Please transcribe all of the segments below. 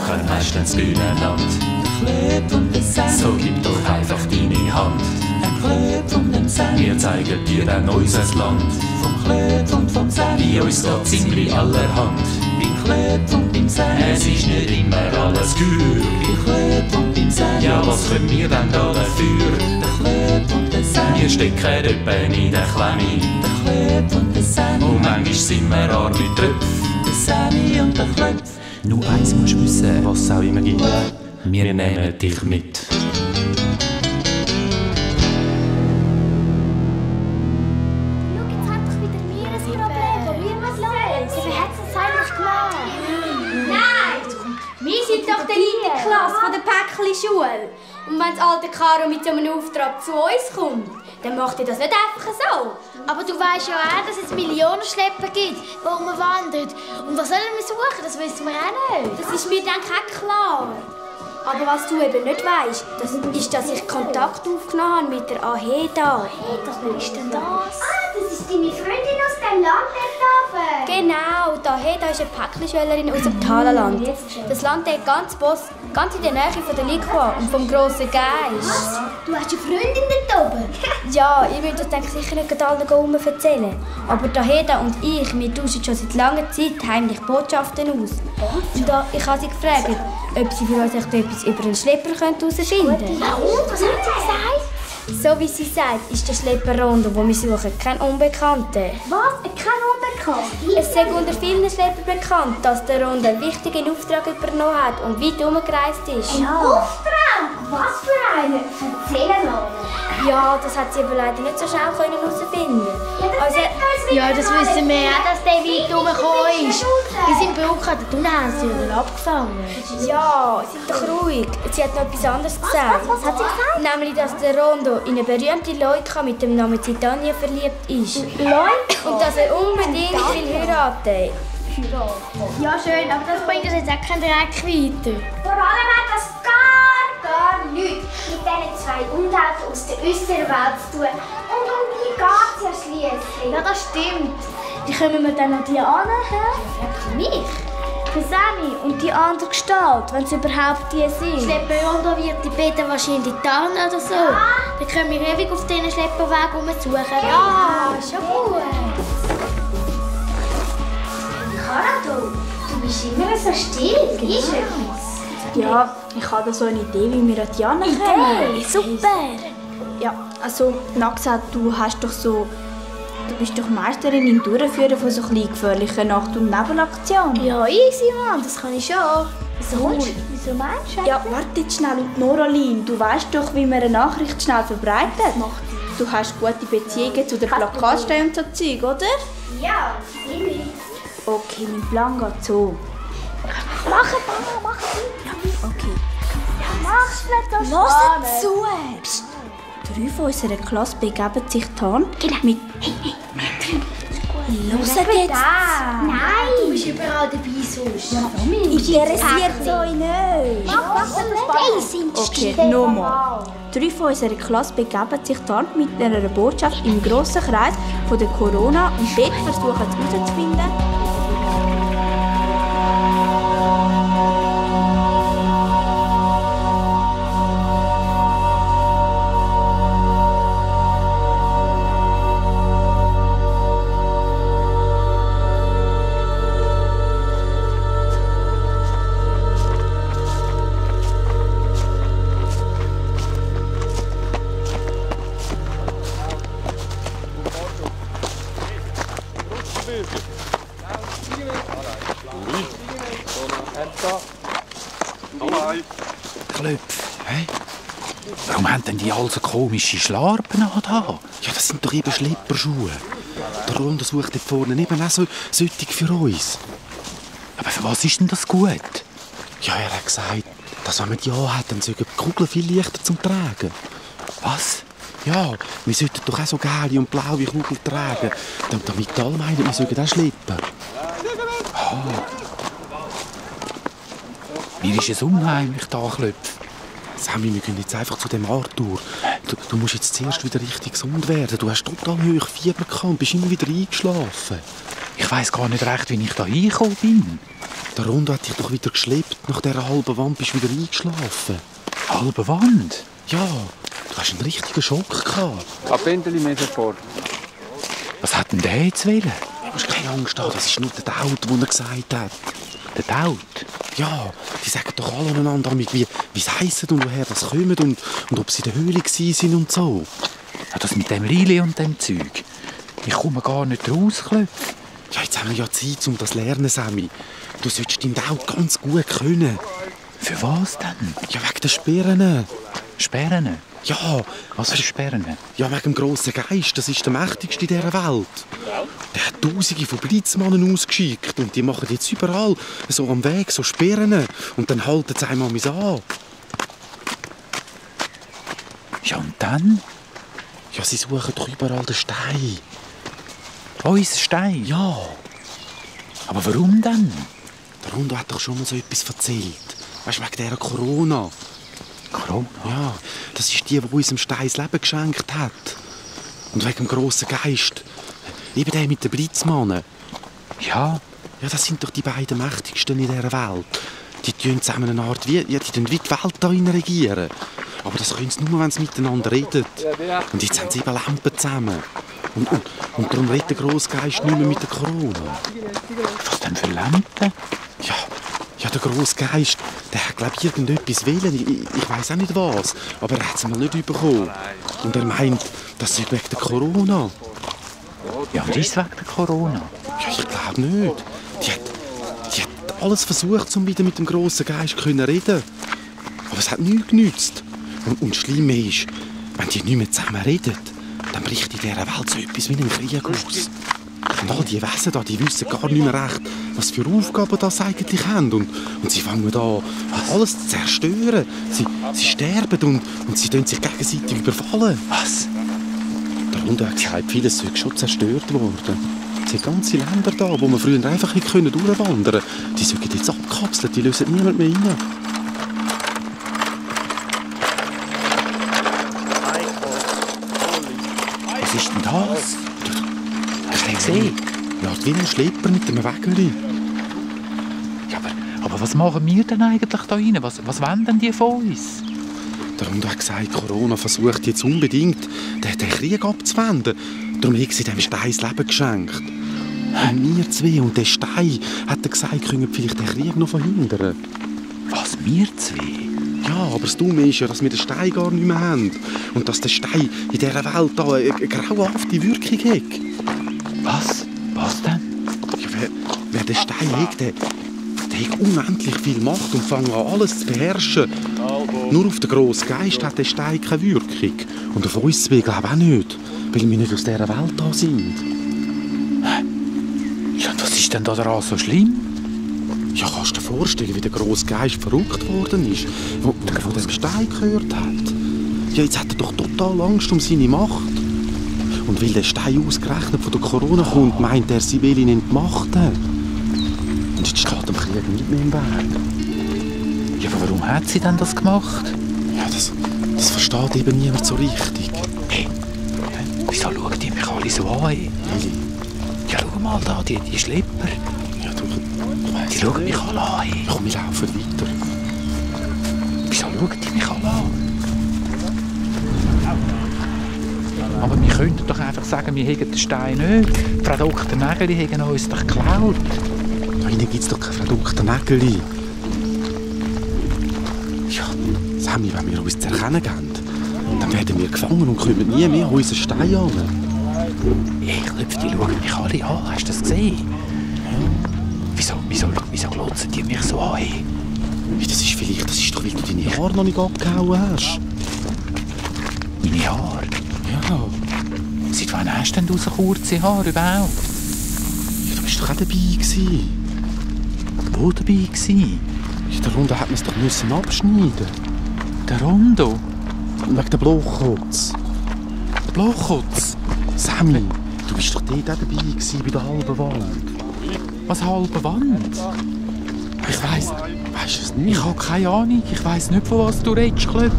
machen meistens Bühnenland. Der Club und der Sam. So gib doch einfach deine Hand. Der Club und der Sam. Wir zeigen dir dann unser Land. Vom Club und vom Sam. Bei uns geht ziemlich allerhand. Beim Club und beim Sam. Es ist nicht immer alles gut. Beim Club und beim Sam. Ja, was können wir denn da dafür? Der Club und der Sam. Wir stecken etwa in der Klemme. Der Club und der Sam. Und manchmal sind wir arme Tröpfe. Der Sammy und der Club. Nur eins musst du wissen, was es auch immer gibt. Wir nehmen dich mit. Schau, jetzt hat doch wieder mir ein Problem. Probieren wir es los. Wer hat es eigentlich gemacht? Nein! Wir sind doch die Elite-Klasse von der Päckli-Schule. Und wenn das alte Caro mit so einem Auftrag zu uns kommt, dann macht ihr das nicht einfach so. Aber du weißt ja auch, dass es Millionen Schlepper gibt, die umwandern. Und was sollen wir suchen? Das wissen wir auch nicht. Das ist mir dann auch klar. Aber was du eben nicht weißt, das ist, dass ich Kontakt aufgenommen habe mit der Aheda. Wer ist denn das? Das ist deine Freundin aus dem Land, der Genau, die Aheda ist eine Päckli-Schülerin aus dem Talerland. Das Land liegt ganz in der Nähe von der Liqua und vom grossen Geist. Du hast eine Freundin dort oben? Ja, ich will das denke sicher nicht allen erzählen. Aber die Aheda und ich, wir tauschen schon seit langer Zeit heimlich Botschaften aus. Und ich habe sie gefragt, ob sie für uns etwas über einen Schlepper herausfinden können. Ja und? Was hat sie gesagt? So wie sie sagt, ist der Schlepper Rondo, den wir suchen, kein Unbekannter. Was? Kein Unbekannter? Es ist unter vielen Schleppern bekannt, dass der Rondo einen wichtigen Auftrag übernommen hat und weit herumgereist ist. Ein Auftrag? Was für einen? Erzähl mal. Ja, das hat sie aber leider nicht so schnell herausfinden. Ja, das wissen wir auch, dass der weit herumgekommen ist. Wir sind beobachtet und haben sie wieder abgefangen. Ja, sei doch ruhig. Sie hat noch etwas anderes gesagt. Was hat sie gesagt? Nämlich, dass der Rondo in eine berühmte Leuka mit dem Namen Titania verliebt ist. Leuka? Und dass er unbedingt will heiraten. Ja, schön, aber das bringt uns jetzt auch keinen Dreck weiter. Vor allem hat das gar nichts mit diesen zwei Untaten aus der äußeren Welt zu tun. Und um die geht es ja schliesslich. Ja, das stimmt. Wie kommen wir dann an die an? Ja, mich? Der Sammy und die andere Gestalt, wenn es überhaupt die sind. Schlepper wird die Beta wahrscheinlich tarnen oder so. Ja. Dann können wir ewig auf diesen Schlepperweg rumsuchen. Ja, schon gut. Caro, du bist immer so still. Ist etwas? Ja, ich habe da so eine Idee, wie wir an die anderen kommen. Super. Ja, also, Naxa, du bist doch Meisterin im Durchführen von so kleinen gefährlichen Nacht- und Nebelaktionen. Ja, easy, Mann, das kann ich schon. Wieso meinst du? Ja, warte jetzt schnell. Und Noraline, du weißt doch, wie man eine Nachricht schnell verbreitet. Du hast gute Beziehungen zu der Plakatstelle und so Zeug, oder? Ja, ziemlich. Okay, mein Plan geht so. Mach es. Okay. Mach's nicht so Los spannend. zu! Psst. 3 von unserer Klasse begeben sich dann mit... Hört jetzt! Nein, du bist überall dabei sonst. Ja, Interessiert euch nicht! Mach sind Okay, nochmal. 3 von unserer Klasse begeben sich dann mit einer Botschaft im grossen Kreis von der Corona und dort versuchen sie herauszufinden, Klöpf, hä? Warum haben denn die all so komische Schlarpen an da? Ja, das sind doch eben Schlepperschuhe. Der Rondo sucht dort vorne eben auch so solche für uns. Aber für was ist denn das gut? Ja, er hat gesagt, dass wenn man die anhat, dann sind die Kugeln viel leichter zum Tragen. Was? Ja, wir sollten doch auch so gelbe und blaue Kugeln tragen, damit alle meinen, wir sollten auch schleppen. Mir ist es unheimlich da, Klöpf. Sammy, wir gehen jetzt einfach zu dem Arthur. Du musst jetzt zuerst wieder richtig gesund werden. Du hast total hoch Fieber gehabt und bist immer wieder eingeschlafen. Ich weiss gar nicht recht, wie ich da hingekommen bin. Der Rondo hat dich doch wieder geschleppt. Nach dieser halben Wand bist du wieder eingeschlafen. Halbe Wand? Ja, du hast einen richtigen Schock gehabt. Ein Pendeli mehr vor. Was hat denn der jetzt wollen? Du musst keine Angst haben, das ist nur der Daut, den er gesagt hat. Der Daut? Ja, die sagen doch alle einander, wie sie heissen und woher das kommen und ob sie in der Höhle waren und so. Ja, das mit dem Rili und dem Zeug. Ich komme gar nicht rausklopfen. Ja, jetzt haben wir ja Zeit, um das zu lernen, Sammy. Du solltest deinen Daut ganz gut können. Für was denn? Ja, wegen der Sperren. Sperren? Ja. Was für Sperren? Ja, wegen dem grossen Geist. Das ist der mächtigste in dieser Welt. Der hat Tausende von Blitzmannen ausgeschickt. Und die machen jetzt überall so am Weg so Sperren. Und dann halten sie einmal an. Ja, und dann? Ja, sie suchen doch überall den Stein. Unser Stein? Ja. Aber warum denn? Der Rondo hat doch schon mal so etwas erzählt. Weißt du, wegen dieser Corona. Corona? Ja, das ist die uns im Stein das Leben geschenkt hat. Und wegen dem grossen Geist. Eben der mit den Blitzmannen. Ja. Ja, das sind doch die beiden mächtigsten in dieser Welt. Die tun zusammen eine Art die die Welt da regieren. Aber das können sie nur, wenn sie miteinander reden. Und jetzt haben sie eben Lampen zusammen. Und darum redet der Grossgeist nicht mehr mit der Corona. Was denn für Lampen? Ja, der Grossgeist, der hat, glaube ich, irgendetwas wählen. Ich weiss auch nicht was. Aber er hat es mal nicht bekommen. Und er meint, das sei wegen der Corona. Ja, und ist es wegen der Corona? Ja, ich glaube nicht. Die hat alles versucht, um wieder mit dem grossen Geist zu reden. Aber es hat nichts genützt. Und das Schlimme ist, wenn die nicht mehr zusammen reden, dann bricht in dieser Welt so etwas wie ein Krieg aus. Und all die Wesen da, die wissen gar nicht mehr recht, was für Aufgaben das eigentlich haben. Und sie fangen an, alles zu zerstören. Sie sterben und sie tun sich gegenseitig überfallen. Was? Der Hund hat gesagt, vieles sei schon zerstört worden. Es sind ganze Länder da, wo man früher einfach durchwandern konnte. Die sind jetzt abgekapselt, die lösen niemand mehr rein. Was ist denn das? Hast du den gesehen? Ja, wie ein Schlepper mit einem Wägeli. Ja, aber was machen wir denn eigentlich da rein? Was wollen denn die von uns? Der Hund hat gesagt, Corona versucht jetzt unbedingt, den Krieg abzuwenden. Darum hat sie dem Stein das Leben geschenkt. Und wir zwei und der Stein, hat er gesagt, können vielleicht den Krieg noch verhindern. Was, wir zwei? Ja, aber das Dumme ist ja, dass wir den Stein gar nicht mehr haben. Und dass der Stein in dieser Welt da eine grauenhafte Wirkung hat. Was? Was denn? Ja, wer den Stein hat, der hat unendlich viel Macht und fängt an, alles zu beherrschen. Nur auf den grossen Geist hat der Stein keine Wirkung. Und auf uns zwei glaube ich auch nicht, weil wir nicht aus dieser Welt da sind. Ja, und was ist denn da daran so schlimm? Ja, kannst du dir vorstellen, wie der grosse Geist verrückt worden ist, wo er von dem Stein gehört hat? Ja, jetzt hat er doch total Angst um seine Macht. Und weil der Stein ausgerechnet von der Corona kommt, meint er, sie will ihn entmachten. Und jetzt steht dem Krieg nicht mehr im Weg. Ja, aber warum hat sie denn das gemacht? Ja, das versteht eben niemand so richtig. Hey, wieso schauen die mich alle so an? Lili. Ja, schau mal da, die Schlepper. Ja, du weißt Die schauen mich alle an. Ja, komm, wir laufen weiter. Wieso schauen die mich alle an? Aber wir könnten doch einfach sagen, wir hätten den Stein nicht. Frau Dr. Nägeli hätten uns doch geklaut. Da hinten gibt es doch keine Frau Dr. Nägeli. Ja, Sammy, wenn wir uns zu erkennen geben, dann werden wir gefangen und kommen nie mehr an unseren Stein an. Hey, Klöpf, die schauen mich alle an. Hast du das gesehen? Wieso glotzen die mich so an? Hey? Das ist doch, weil du deine Haare noch nicht abgehauen hast. Meine Haare? Ja. Seit wann hast du denn so kurze Haare überhaupt? Ja, du bist doch auch dabei gewesen. Wo dabei gewesen? Ja, der Rondo hat man es doch müssen abschneiden. Der Rondo? Wegen der Blochkotz. Der Blochkotz? Sammy, du bist doch dort auch dabei gewesen, bei der halben Wand. Was, halbe Wand? Ich weiss... Weisst du es nicht? Ich habe keine Ahnung. Ich weiss nicht, von was du redest, Klöpf.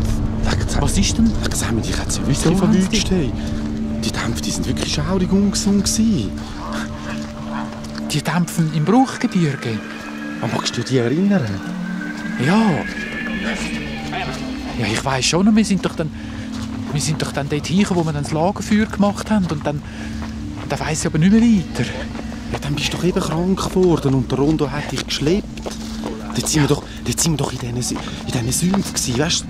Was ist denn? Sammy, dich hat es ja wirklich verwünscht. Die Dämpfe, die sind wirklich schaurig ungesund gewesen. Die Dämpfen im Bruchgebirge? Magst du dich erinnern? Ja. Ja, ich weiss schon noch, wir sind doch dann dort hingekommen, wo wir dann das Lagerfeuer gemacht haben. Und dann weiss ich aber nicht mehr weiter. Ja, dann bist du doch eben krank geworden und der Rondo hat dich geschleppt. Dort sind wir doch in diesen Sümpfen gewesen, weißt du?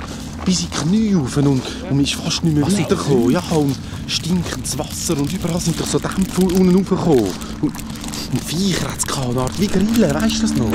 Bis in die Knie rauf und man ist fast nicht mehr weitergekommen. Ja, und stinkendes Wasser und überall sind doch so Dämpfe unten raufgekommen. Und Viecher hat es gehabt, eine Art wie Grillen, weißt du das noch?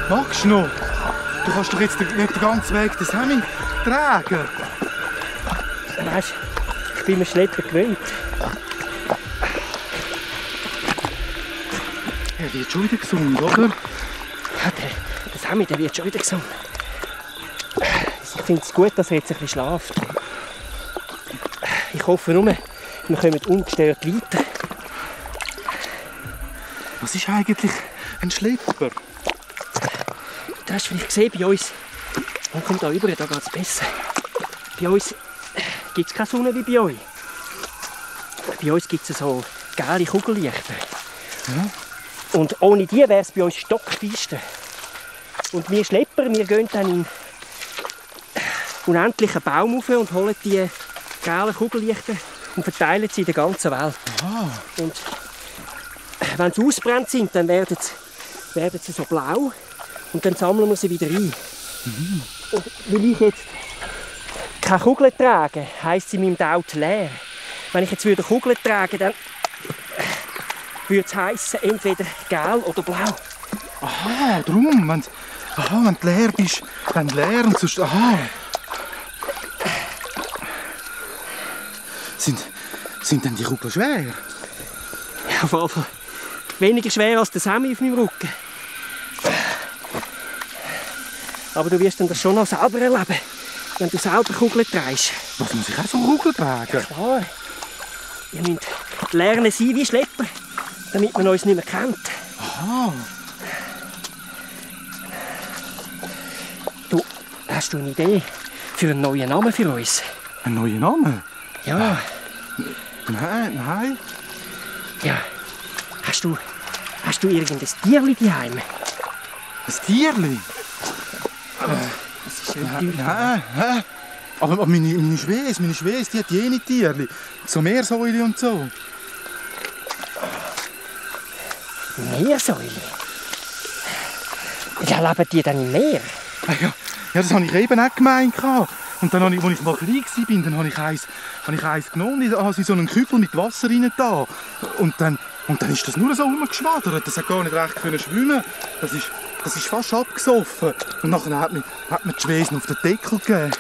Magst du noch? Du kannst doch jetzt nicht den ganzen Weg das Hemd tragen. Weisst du, ich bin mir Schleppen gewöhnt. Er wird schon wieder gesund, oder? Ja, das Hemd wird schon wieder gesund. Ich finde es gut, dass er jetzt ein bisschen schläft. Ich hoffe nur, wir kommen ungestört weiter. Was ist eigentlich ein Schlepper? Du hast vielleicht gesehen, bei uns, man kommt da rüber, da geht es besser. Bei uns gibt es keine Sonne wie bei euch. Bei uns gibt es so gelbe Kugellichter. Ja. Und ohne die wäre es bei uns stockfeister. Und wir Schlepper, wir gehen dann in einen unendlichen Baum rauf und holen die gelben Kugellichter und verteilen sie in der ganzen Welt. Aha. Und wenn sie ausgebrannt sind, dann werden sie so blau. Und dann sammeln wir sie wieder ein. Mhm. Und weil ich jetzt keine Kugeln trage, heisst sie in meinem Daut leer. Wenn ich jetzt wieder Kugeln trage, dann würde es heissen, entweder gelb oder blau. Aha, darum. Wenn du leer bist, dann leer und sonst... Aha. Sind denn die Kugeln schwer? Ja, auf jeden Fall weniger schwer als der Sammy auf meinem Rücken. Aber du wirst dann das schon noch selber erleben, wenn du selber Kugeln trägst. Was muss ich auch so Kugeln tragen? Klar. Wir müssen lernen sein wie Schlepper, damit man uns nicht mehr kennt. Aha. Du, hast du eine Idee für einen neuen Namen für uns? Einen neuen Namen? Ja. Nein. Ja. Hast du irgendein Tierli daheim? Ein Tierli? Das ist ein Nein. Aber meine Schwester, die hat jene Tierli. So Meersäule und so. Meersäule? Ja, leben die dann im Meer? Ja, das habe ich eben auch gemeint. Und dann, als ich mal klein war, dann habe ich eins genommen, habe sie so einen Kübel mit Wasser rein da. Und dann ist das nur so rumgeschwadert. Das hat gar nicht recht schwimmen. Das ist fast abgesoffen. Und dann hat mir die Schwesen auf den Deckel gegeben.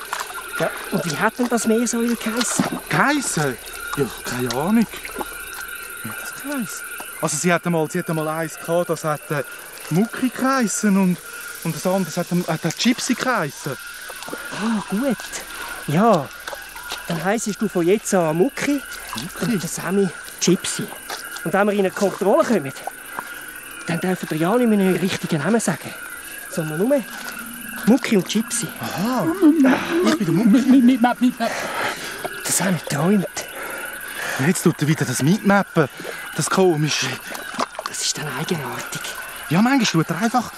Ja, und wie hat denn das Meersäule geheissen? Geheissen? Ja, keine Ahnung. Wie hat das geheissen? Also sie hat einmal eins gehabt, das hat Mucki geheissen und das andere hat Gypsy geheissen. Ah, gut. Ja, dann heissest du von jetzt an Mucki und der Sammy Gypsy. Und wenn wir in eine Kontrolle kommen, dann dürfen wir ja nicht mehr einen richtigen Namen sagen, sondern nur Mucki und Gypsy. Aha, ich bin der Mucki. Der Sammy träumt. Jetzt tut er wieder das Mitmappen, das Komische. Das ist dann eigenartig. Ja, manchmal tut er einfach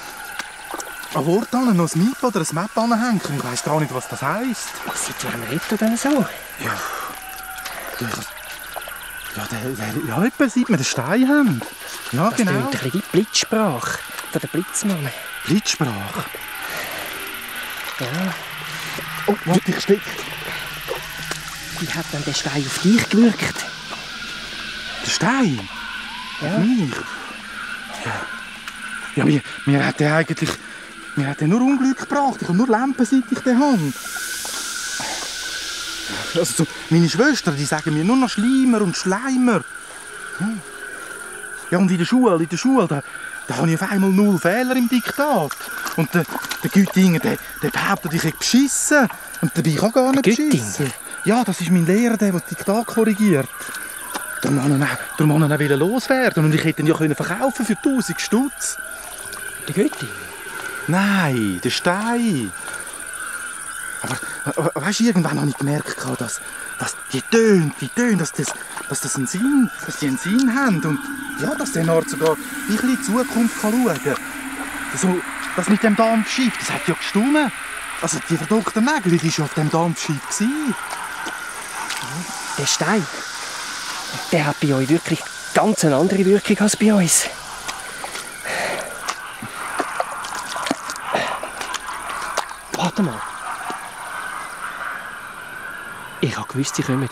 an Wort an noch ein Map oder ein Map anhängen. Ich weiss gar nicht, was das heisst. Seit wann redet er denn so? Ja, etwa seit wir den Stein haben. Ja, das genau. Das klingt ein bisschen wie Blitzsprache von der Blitzmann. Blitzsprache? Ja. Oh, warte, ich stecke. Wie hat denn der Stein auf dich gewirkt? Der Stein? Ja. Auf mich? Ja, mir hat der eigentlich... Mir hat der nur Unglück gebracht. Ich habe nur Lampen, seit ich den habe. Also meine Schwestern, die sagen mir nur noch Schleimer und Schleimer. Ja, und in der Schule, da habe ich auf einmal 0 Fehler im Diktat. Und der Güttinger, der behauptet, ich hätte beschissen. Und dabei habe ich auch gar nicht beschissen. Ja, das ist mein Lehrer, der das Diktat korrigiert. Darum wollte er loswerden und ich hätte ihn ja verkaufen für 1000 Stutz. Der Götti? Nein, der Stein. Aber weißt du, irgendwann habe ich gemerkt, dass die Töne, dass das einen Sinn, dass die einen Sinn haben. Und ja, dass der Art sogar ein bisschen in die Zukunft schauen kann. So, das mit dem Dampfschiff, das hat ja gestummen. Also die verdockte Nägel, die war ja auf dem Dampfschiff. Der Stein, der hat bei euch wirklich ganz eine andere Wirkung als bei uns. Warte mal. Ich habe gewusst, sie kommen.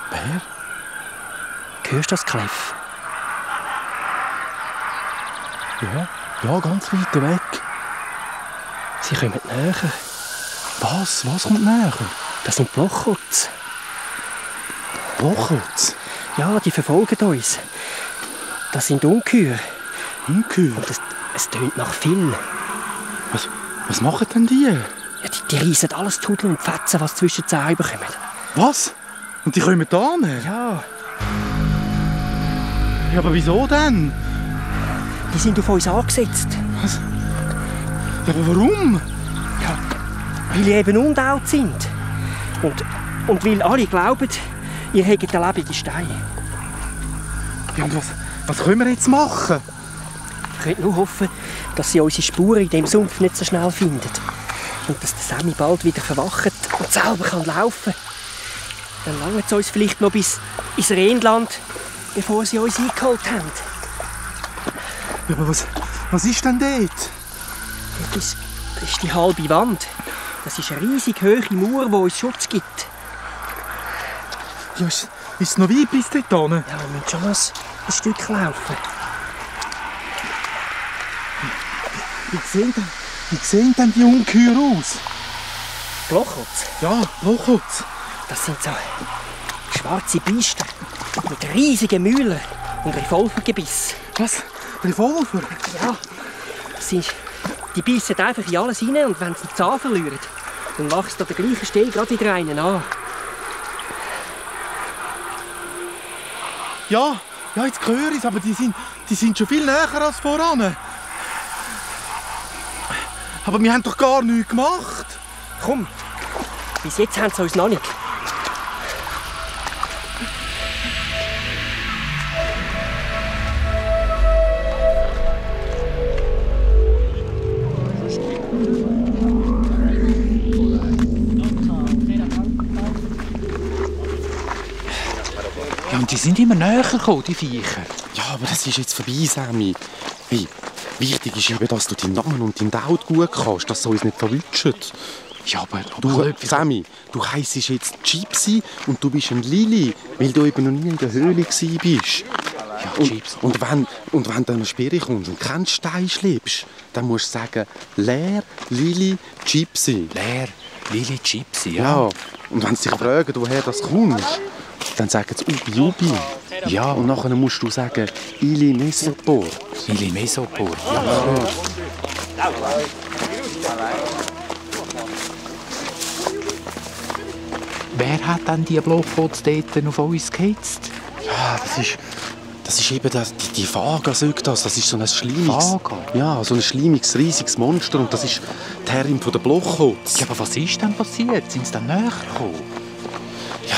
Wer? Hörst du das Kläff? Ja, ganz weit weg. Sie kommen näher. Was? Was kommt näher? Das sind die Blochholz. Blochholz? Ja, die verfolgen uns. Das sind Ungeheuer. Ungeheuer? Und es tönt nach viel. Was machen denn die? Ja, die reissen alles Tudeln und Fetzen, was zwischen die Zähne bekommen. Was? Und die kommen da her? Ja. Ja, aber wieso denn? Die sind auf uns angesetzt. Was? Ja, aber warum? Ja, weil die eben untaut sind. Und weil alle glauben, ihr hättet einen lebenden Stein. Ja, und was können wir jetzt machen? Ich könnte nur hoffen, dass sie unsere Spuren in diesem Sumpf nicht so schnell finden. Und dass der Sammy bald wieder verwacht und selber laufen kann. Dann langt es uns vielleicht noch bis ins Rheinland, bevor sie uns eingeholt haben. Ja, aber was ist denn dort? Das ist die halbe Wand. Das ist eine riesig hohe Mauer, die uns Schutz gibt. Ja, ist es noch weit bis dort hin? Ja, wir müssen schon noch ein Stück laufen. Wie sehen denn die Ungeheuer aus? Blochholz? Ja, Blochholz. Das sind so schwarze Biester mit riesigen Mühlen und Revolvergebiss. Was? Revolver? Ja. Die beißen einfach in alles rein und wenn sie den Zahn verlieren, dann wächst an der gleichen Stelle gerade wieder einen an. Ja, jetzt höre ich es, aber die sind schon viel näher als voran. Aber wir haben doch gar nichts gemacht. Komm, bis jetzt haben sie uns noch nicht. Ja, und die sind immer näher gekommen, die Viecher. Ja, aber das ist jetzt vorbei, Sammy. Hey, wichtig ist eben, dass du deinen Namen und deinen Daut gut kannst, dass sie uns nicht verwutschen. Ja, aber Du, Sammy, du heissst jetzt Gypsy und du bist ein Lili, weil du eben noch nie in der Höhle warst. Ja, Gypsy. Und wenn du an eine Sperre kommst und keinen Stein schleppst, dann musst du sagen, Leer, Lili, Gypsy. Leer, Lili, Gypsy, ja. Ja, und wenn sie dich fragen, woher das kommt, dann sagen sie Ubi Ubi. Ja, und nachher musst du sagen Ili Mesopor. Ili Mesopor. Ja. Wer hat denn die Blochholz dort auf uns geheizt? Ja, das ist eben die Vaga, sagt das. Das ist so ein schleimiges... Vaga? Ja, so ein schleimiges, riesiges Monster. Und das ist die Herrin von der Blochholz. Ja, aber was ist denn passiert? Sind sie dann näher gekommen? Ja,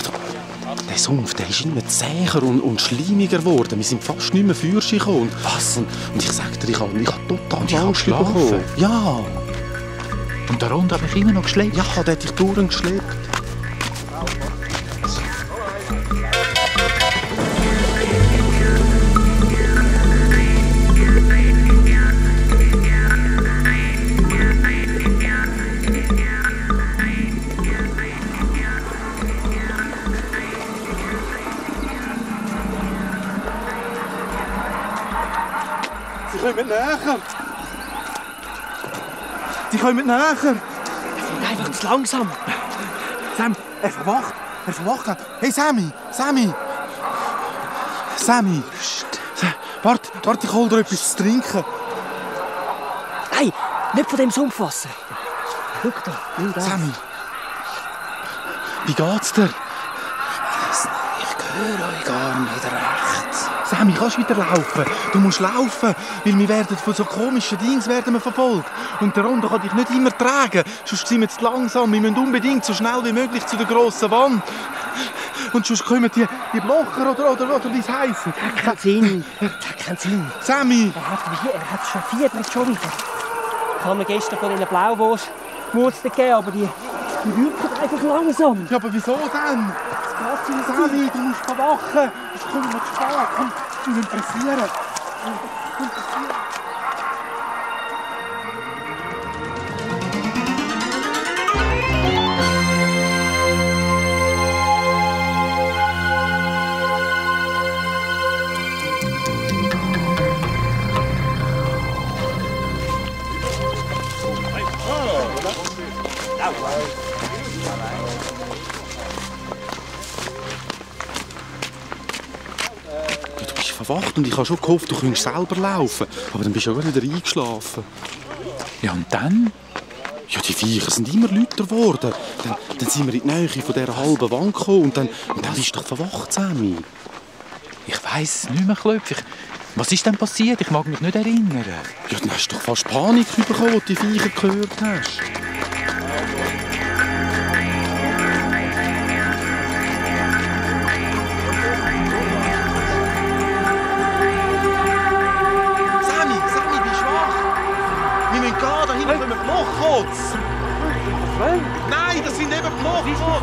der Sumpf, der ist immer zäher und schleimiger geworden. Wir sind fast nicht mehr für sich gekommen. Was? Und ich sag dir, ich habe total Angst bekommen. bekommen. Ja. Und der Hund hat mich immer noch geschleppt? Ja, der hat dich durchgeschleppt. Sie kommen näher. Sie kommen näher. Einfach zu langsam. Sam, er verwacht. Hey, Sammy. Warte, ich hol dir etwas zu trinken. Hey, nicht von dem Sumpfwasser. Schau da, nimm das. Sammy. Wie geht's dir? Ich höre euch gar nicht recht. Sammy, kannst du wieder laufen? Du musst laufen, weil wir werden von so komischen Dingen verfolgt. Und der Rondo kann dich nicht immer tragen, sonst sind wir zu langsam. Wir müssen unbedingt so schnell wie möglich zu der grossen Wand. Und sonst kommen die Blocher oder wie es heisst. Das hat keinen Sinn. Sammy! Er hat schon Fieber schon wieder. Ich habe mir gestern von diesen Blauwurzeln gegeben, aber die wirken einfach langsam. Ja, aber wieso denn? Sammy, du musst verwachen. Es kommt noch zu spät. Komm, wir müssen pressieren. Du bist verwacht und ich habe schon gehofft, du könntest selber laufen. Aber dann bist du auch wieder eingeschlafen. Ja, und dann? Ja, die Viecher sind immer lauter geworden. Dann sind wir in die Nähe von dieser halben Wand gekommen und dann bist du doch verwacht, Sammy. Ich weiss es nicht mehr, Klöpf. Was ist denn passiert? Ich mag mich nicht erinnern. Ja, dann hast du doch fast Panik bekommen, als du die Viecher gehört hast. Nein, das sind eben Blochkotz!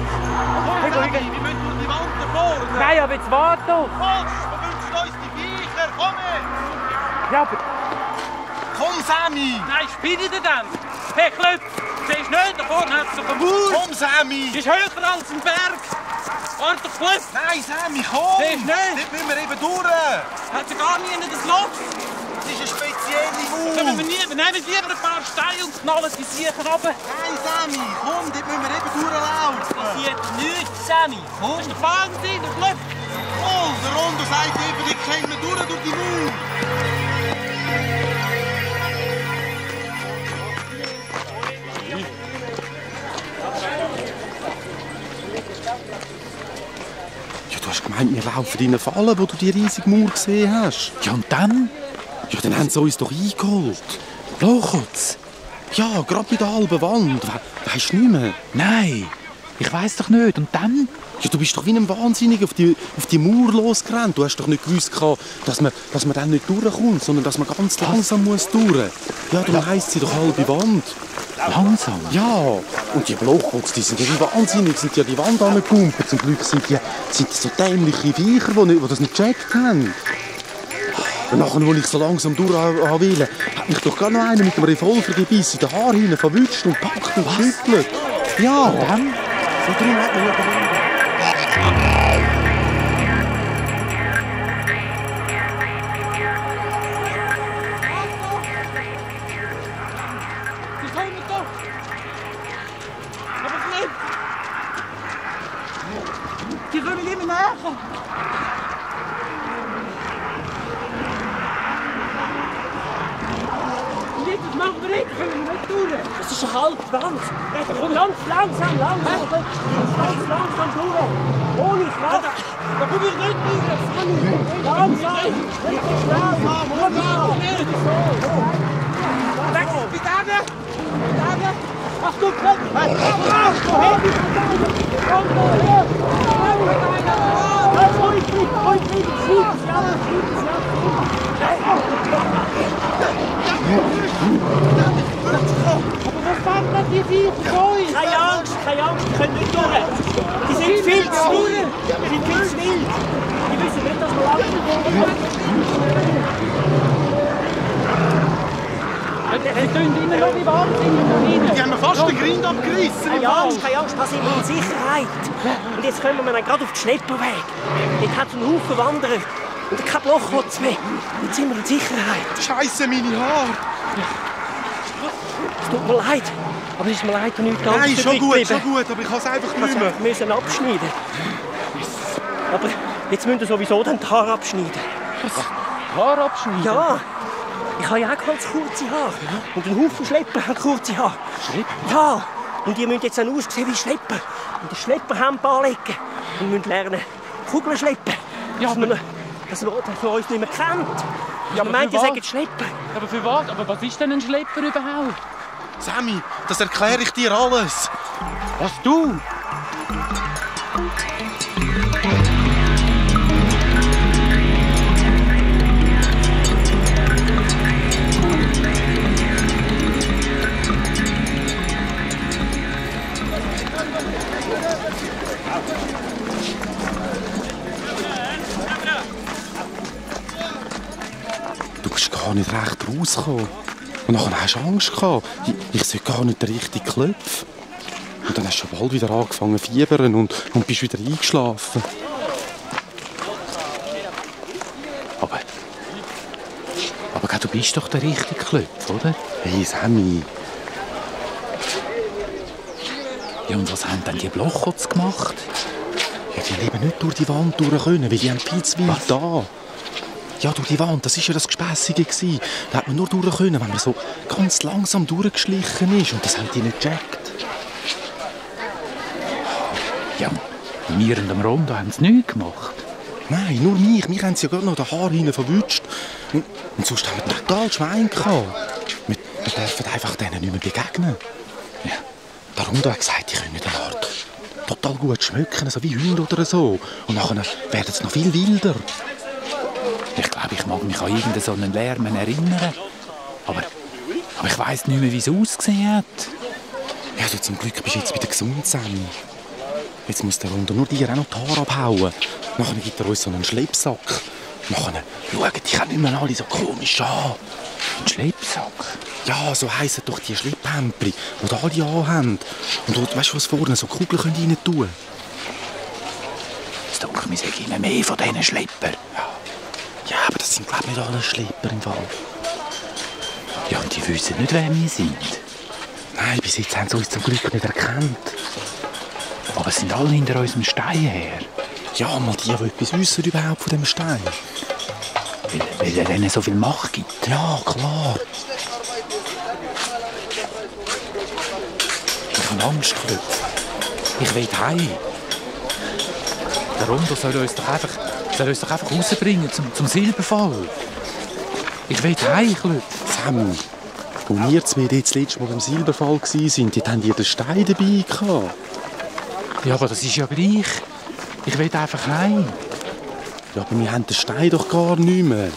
Wir müssen durch die Wand da vorne! Nein, aber jetzt warte doch! Kotz, wir wünschen uns die Viecher! Komm her! Ja, aber... Komm, Sammy! Nein, spinnt ihr denn? Hey, Klöpf, siehst du nicht? Da vorne hat es doch einen Mauer! Komm, Sammy! Die ist höher als ein Berg! Warte, Klöpf! Nein, Sammy, komm! Siehst du nicht? Dort müssen wir eben durch! Hat sie gar nie in das Loch? Das ist eine spezielle Mauer! Wir nehmen lieber ein paar Steine und knallen die sicher runter. Nein, Sammy, komm, dort müssen wir eben durchlaufen! Passiert nichts, Sammy! Komm! Das ist der Wahnsinn, der Klöpf! Oh, der Rondo sagt eben, ich käme durch die Mauer! Ja, du hast gemeint, wir laufen in eine Falle, wo du die riesige Mauer gesehen hast. Ja, und dann? Ja, dann haben sie uns doch eingeholt. Blochkotz? Ja, gerade bei der halben Wand. Weisst du nicht mehr? Nein, ich weiss doch nicht. Und dann? Ja, du bist doch wie ein Wahnsinniger auf die Mauer losgerannt. Du hast doch nicht gewusst, dass man dann nicht durchkommt, sondern dass man ganz langsam muss durch. Ja, darum heisst sie doch halbe Wand. Langsam? Ja, und die Blochkotz, die sind ja wie wahnsinnig, sind ja die Wand angekumpelt. Zum Glück sind das so dämliche Viecher, die das nicht gecheckt haben. Und nachher, als ich so langsam durch will, hat mich doch gar noch einer mit dem Revolver gebissen in den Haar hinein verwünscht und packt und geschüttelt. Ja, und dann? So drum hat man ja Sie kommen doch! Aber Klöpf! Die kommen immer näher! Was machen wir nicht? Können wir nicht durch? Das ist eine halbe Wand. Komm ganz langsam durch. Ohne Kraft. Da komme ich nicht durch! Langsam. Weg! Wie da? Ach du Klöpf! Was machen denn die Viecher von uns? Keine Angst, die können nicht durch. Die sind viel zu wild. Die wissen nicht, dass wir laufen. Sie tun immer noch wie wahnsinnig da hinein. Die haben mir fast den Grind abgerissen. Keine Angst, da sind wir in Sicherheit. Und jetzt kommen wir dann gerade auf den Schlepperweg. Dort hat es einen Haufen Wanderer. Und kein Blochkotz mehr. Jetzt sind wir in Sicherheit. Scheisse, meine Haare. Es tut mir leid. Aber es ist mir leider nichts anderes Nein, schon übrig gut, geblieben. aber ich kann es einfach nicht Also, mehr. wir müssen abschneiden. Aber jetzt müssen wir sowieso dann die Haare abschneiden. Haar abschneiden? Ja. Ich habe ja auch ganz kurze Haare. Und ein Haufen Schlepper haben kurze Haare. Schlepper? Ja. Und die müssen jetzt dann aussehen wie Schlepper. Und den Schlepperhemd anlegen. Und müssen lernen, Kugeln schleppen. Ja, dass man uns nicht mehr kennt. Ja, man meint, ihr seid Schlepper. Aber für was? Aber was ist denn ein Schlepper überhaupt? Sammy, das erkläre ich dir alles. Was, du? Du bist gar nicht recht rausgekommen. Und nachher hast du Angst gehabt. Ich sollte gar nicht richtig klopfen. Und dann hast du schon bald wieder angefangen zu fiebern und bist wieder eingeschlafen. Aber du bist doch der richtige Klopf, oder? Hey, Sammy. Ja, und was haben denn die Blochotz gemacht? Ja, die leben nicht durch die Wand durch können, weil die haben viel zu weit da. Ja, durch die Wand, das war ja das Gespässige. Da hat man nur durch können, wenn man so ganz langsam durchgeschlichen ist. Und das haben die nicht gecheckt. Ja, wir und dem Rondo haben es nicht gemacht. Nein, nur mich. Wir haben sie ja gerade noch den Haar hinten verwutscht. Und sonst haben wir total Schwein gehabt. Wir dürfen einfach denen nicht mehr begegnen. Ja. Der Rondo hat gesagt, die können eine Art total gut schmücken, so wie Hunde oder so. Und nachher werden sie noch viel wilder. Ich glaube, ich mag mich an irgendeinen so einen Lärm erinnern. Aber ich weiss nicht mehr, wie es ausgesehen hat. Ja, du, zum Glück bist du jetzt wieder gesund, Sammy. Jetzt muss der Rondo nur dir auch noch die Haare abhauen. Nachher gibt er uns so einen Schleppsack. Nachher schauen die nicht mehr alle so komisch an. Ein Schleppsack? Ja, so heissen doch die Schlepphämpli, die alle anhaben. Und weißt du, was vorne so Kugeln rein tun können? Es denke, wir sagen immer mehr von diesen Schleppern. Ja, aber das sind, glaube ich, nicht alle Schlepper im Fall. Ja, und die wissen nicht, wer wir sind. Nein, bis jetzt haben sie uns zum Glück nicht erkannt. Aber es sind alle hinter unserem Stein her. Ja, mal die etwas wissen überhaupt von dem Stein. Weil er denen so viel Macht gibt. Ja, klar. Ich habe Angst, Klöpf. Ich will heim. Der Rondo soll uns doch einfach rausbringen zum Silberfall. Ich will heim, Klöpf. Sammy, als wir zwei das letzte Mal beim Silberfall waren, die haben den Stein dabei gehabt. Ja, aber das ist ja gleich. Ich will einfach heim. Ja, aber wir haben den Stein doch gar nicht mehr.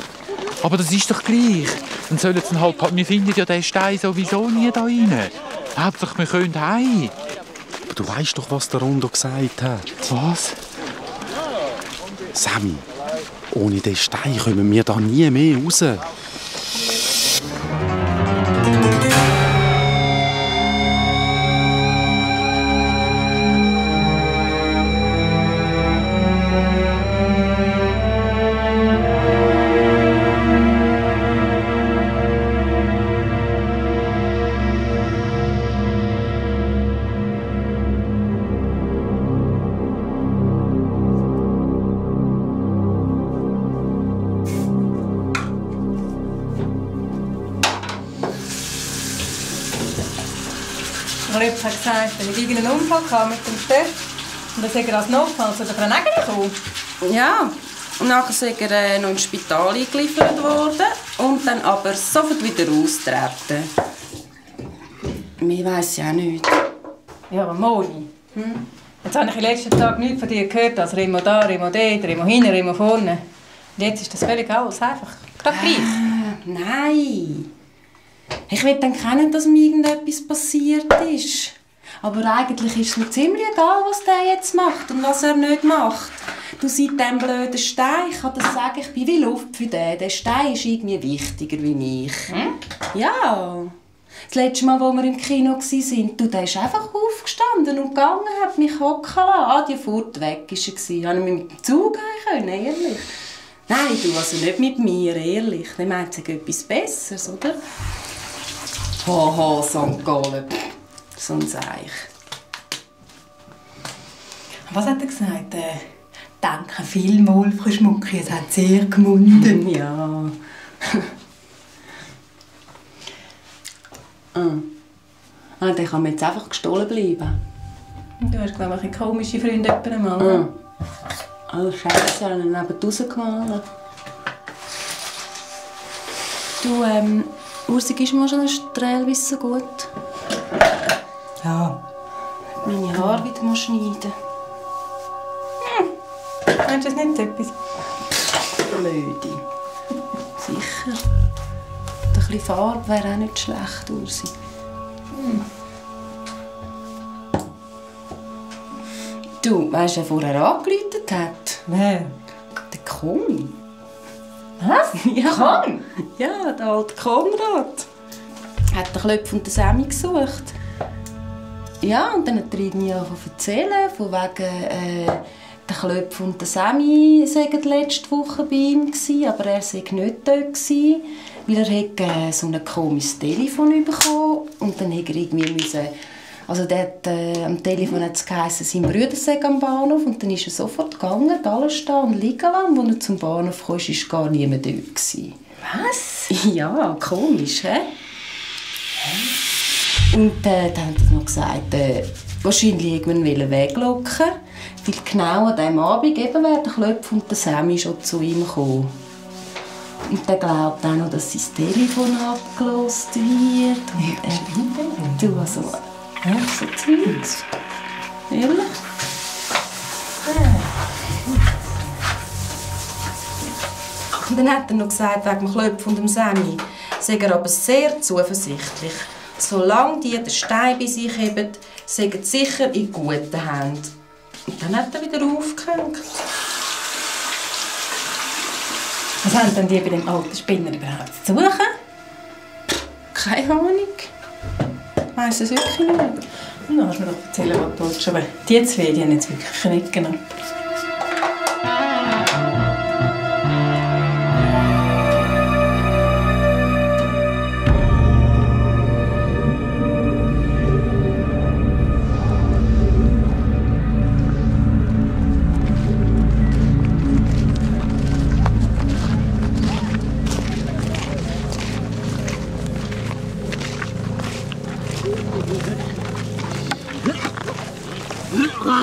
Aber das ist doch gleich. Dann sollen sie halt... Wir finden ja den Stein sowieso nie da rein. Hauptsache, wir können heim. Aber du weißt doch, was der Rondo gesagt hat. Was? Sammy, ohne den Stein kommen wir da nie mehr raus. Klöpf hat gesagt, er hatte irgendeinen Unfall mit dem Steff. Und dann ist er als Notfall zu der Frau Nägeli gekommen. Ja, und nachher ist er noch ins Spital eingeliefert worden und dann aber sofort wieder austreten. Ich weiss ja auch nicht. Ja, aber Moni, jetzt habe ich in den letzten Tagen nichts von dir gehört, als Remo da, Remo dort, Remo hinten, Remo vorne. Und jetzt ist das völlig alles einfach gleich. Nein. Ich will dann kennen, dass mir irgendetwas passiert ist. Aber eigentlich ist es mir ziemlich egal, was der jetzt macht und was er nicht macht. Du, seit diesem blöden Stein, ich kann das sagen, ich bin wie Luft für den. Der Stein ist irgendwie wichtiger wie ich. Ja. Das letzte Mal, als wir im Kino waren, der ist einfach aufgestanden und gegangen, hat mich hocken lassen. Die Furt weg war er. Konnte ich mit dem Zug gehen, ehrlich? Nein, du, also nicht mit mir, ehrlich. Ich meine, es ist etwas Besseres, oder? Haha, St. Gallen. So ein Seich. Was hat er gesagt? Danke vielmals, Frau Schmucki, es hat sehr gemundet. Ja. Ah, der kann mir jetzt einfach gestohlen bleiben. Du hast, glaube ich, eine komische Freunde mal. Oh, Scheiße, habe ich ihn neben rausgemalt. Du, Ursi, gibst du mir schon ein Strählwissen gut? Ja. Meine Haare wieder mal schneiden. Meinst du das nicht etwas? Blöde. Sicher. Und ein bisschen Farbe wäre auch nicht schlecht, Ursi. Du, weißt du, wer vorher angerufen hat? Wer? Der Komi. Was? Ja. Ja, der alte Konrad. Hat den Klöpf und den Sammy gesucht. Ja, und dann hat er irgendwie erzählen, von wegen, der Klöpf und der Sammy waren letzte Woche bei ihm, aber er sei nicht dort gewesen, weil er so ein komisches Telefon bekommen und dann musste er irgendwie also am Telefon hat es geheißen, sein Bruder sei am Bahnhof und dann ist er sofort gegangen, alles stehen und liegen lassen. Als er zum Bahnhof kam, war gar niemand dort gewesen. Was? Ja, komisch, hä? Und dann haben sie noch gesagt, wahrscheinlich irgendwann weglocken, weil genau an diesem Abend eben wäre der Klöpf und der Sammy schon zu ihm gekommen. Und der glaubt auch noch, dass sein Telefon abgelost wird. Und du, also, so Zeugs. Ehrlich? Und dann hat er noch gesagt, wegen dem Klöpf und dem Sammy, sei er aber sehr zuversichtlich. Solange die den Stein bei sich haben, sind sie sicher in guten Händen. Und dann hat er wieder aufgehängt. Was haben denn die bei dem alten Spinner überhaupt zu suchen? Keine Ahnung. Ich weiss es wirklich nicht. Dann kannst du mir doch erzählen, was du willst. Aber die zwei, die haben jetzt wirklich nicht genommen.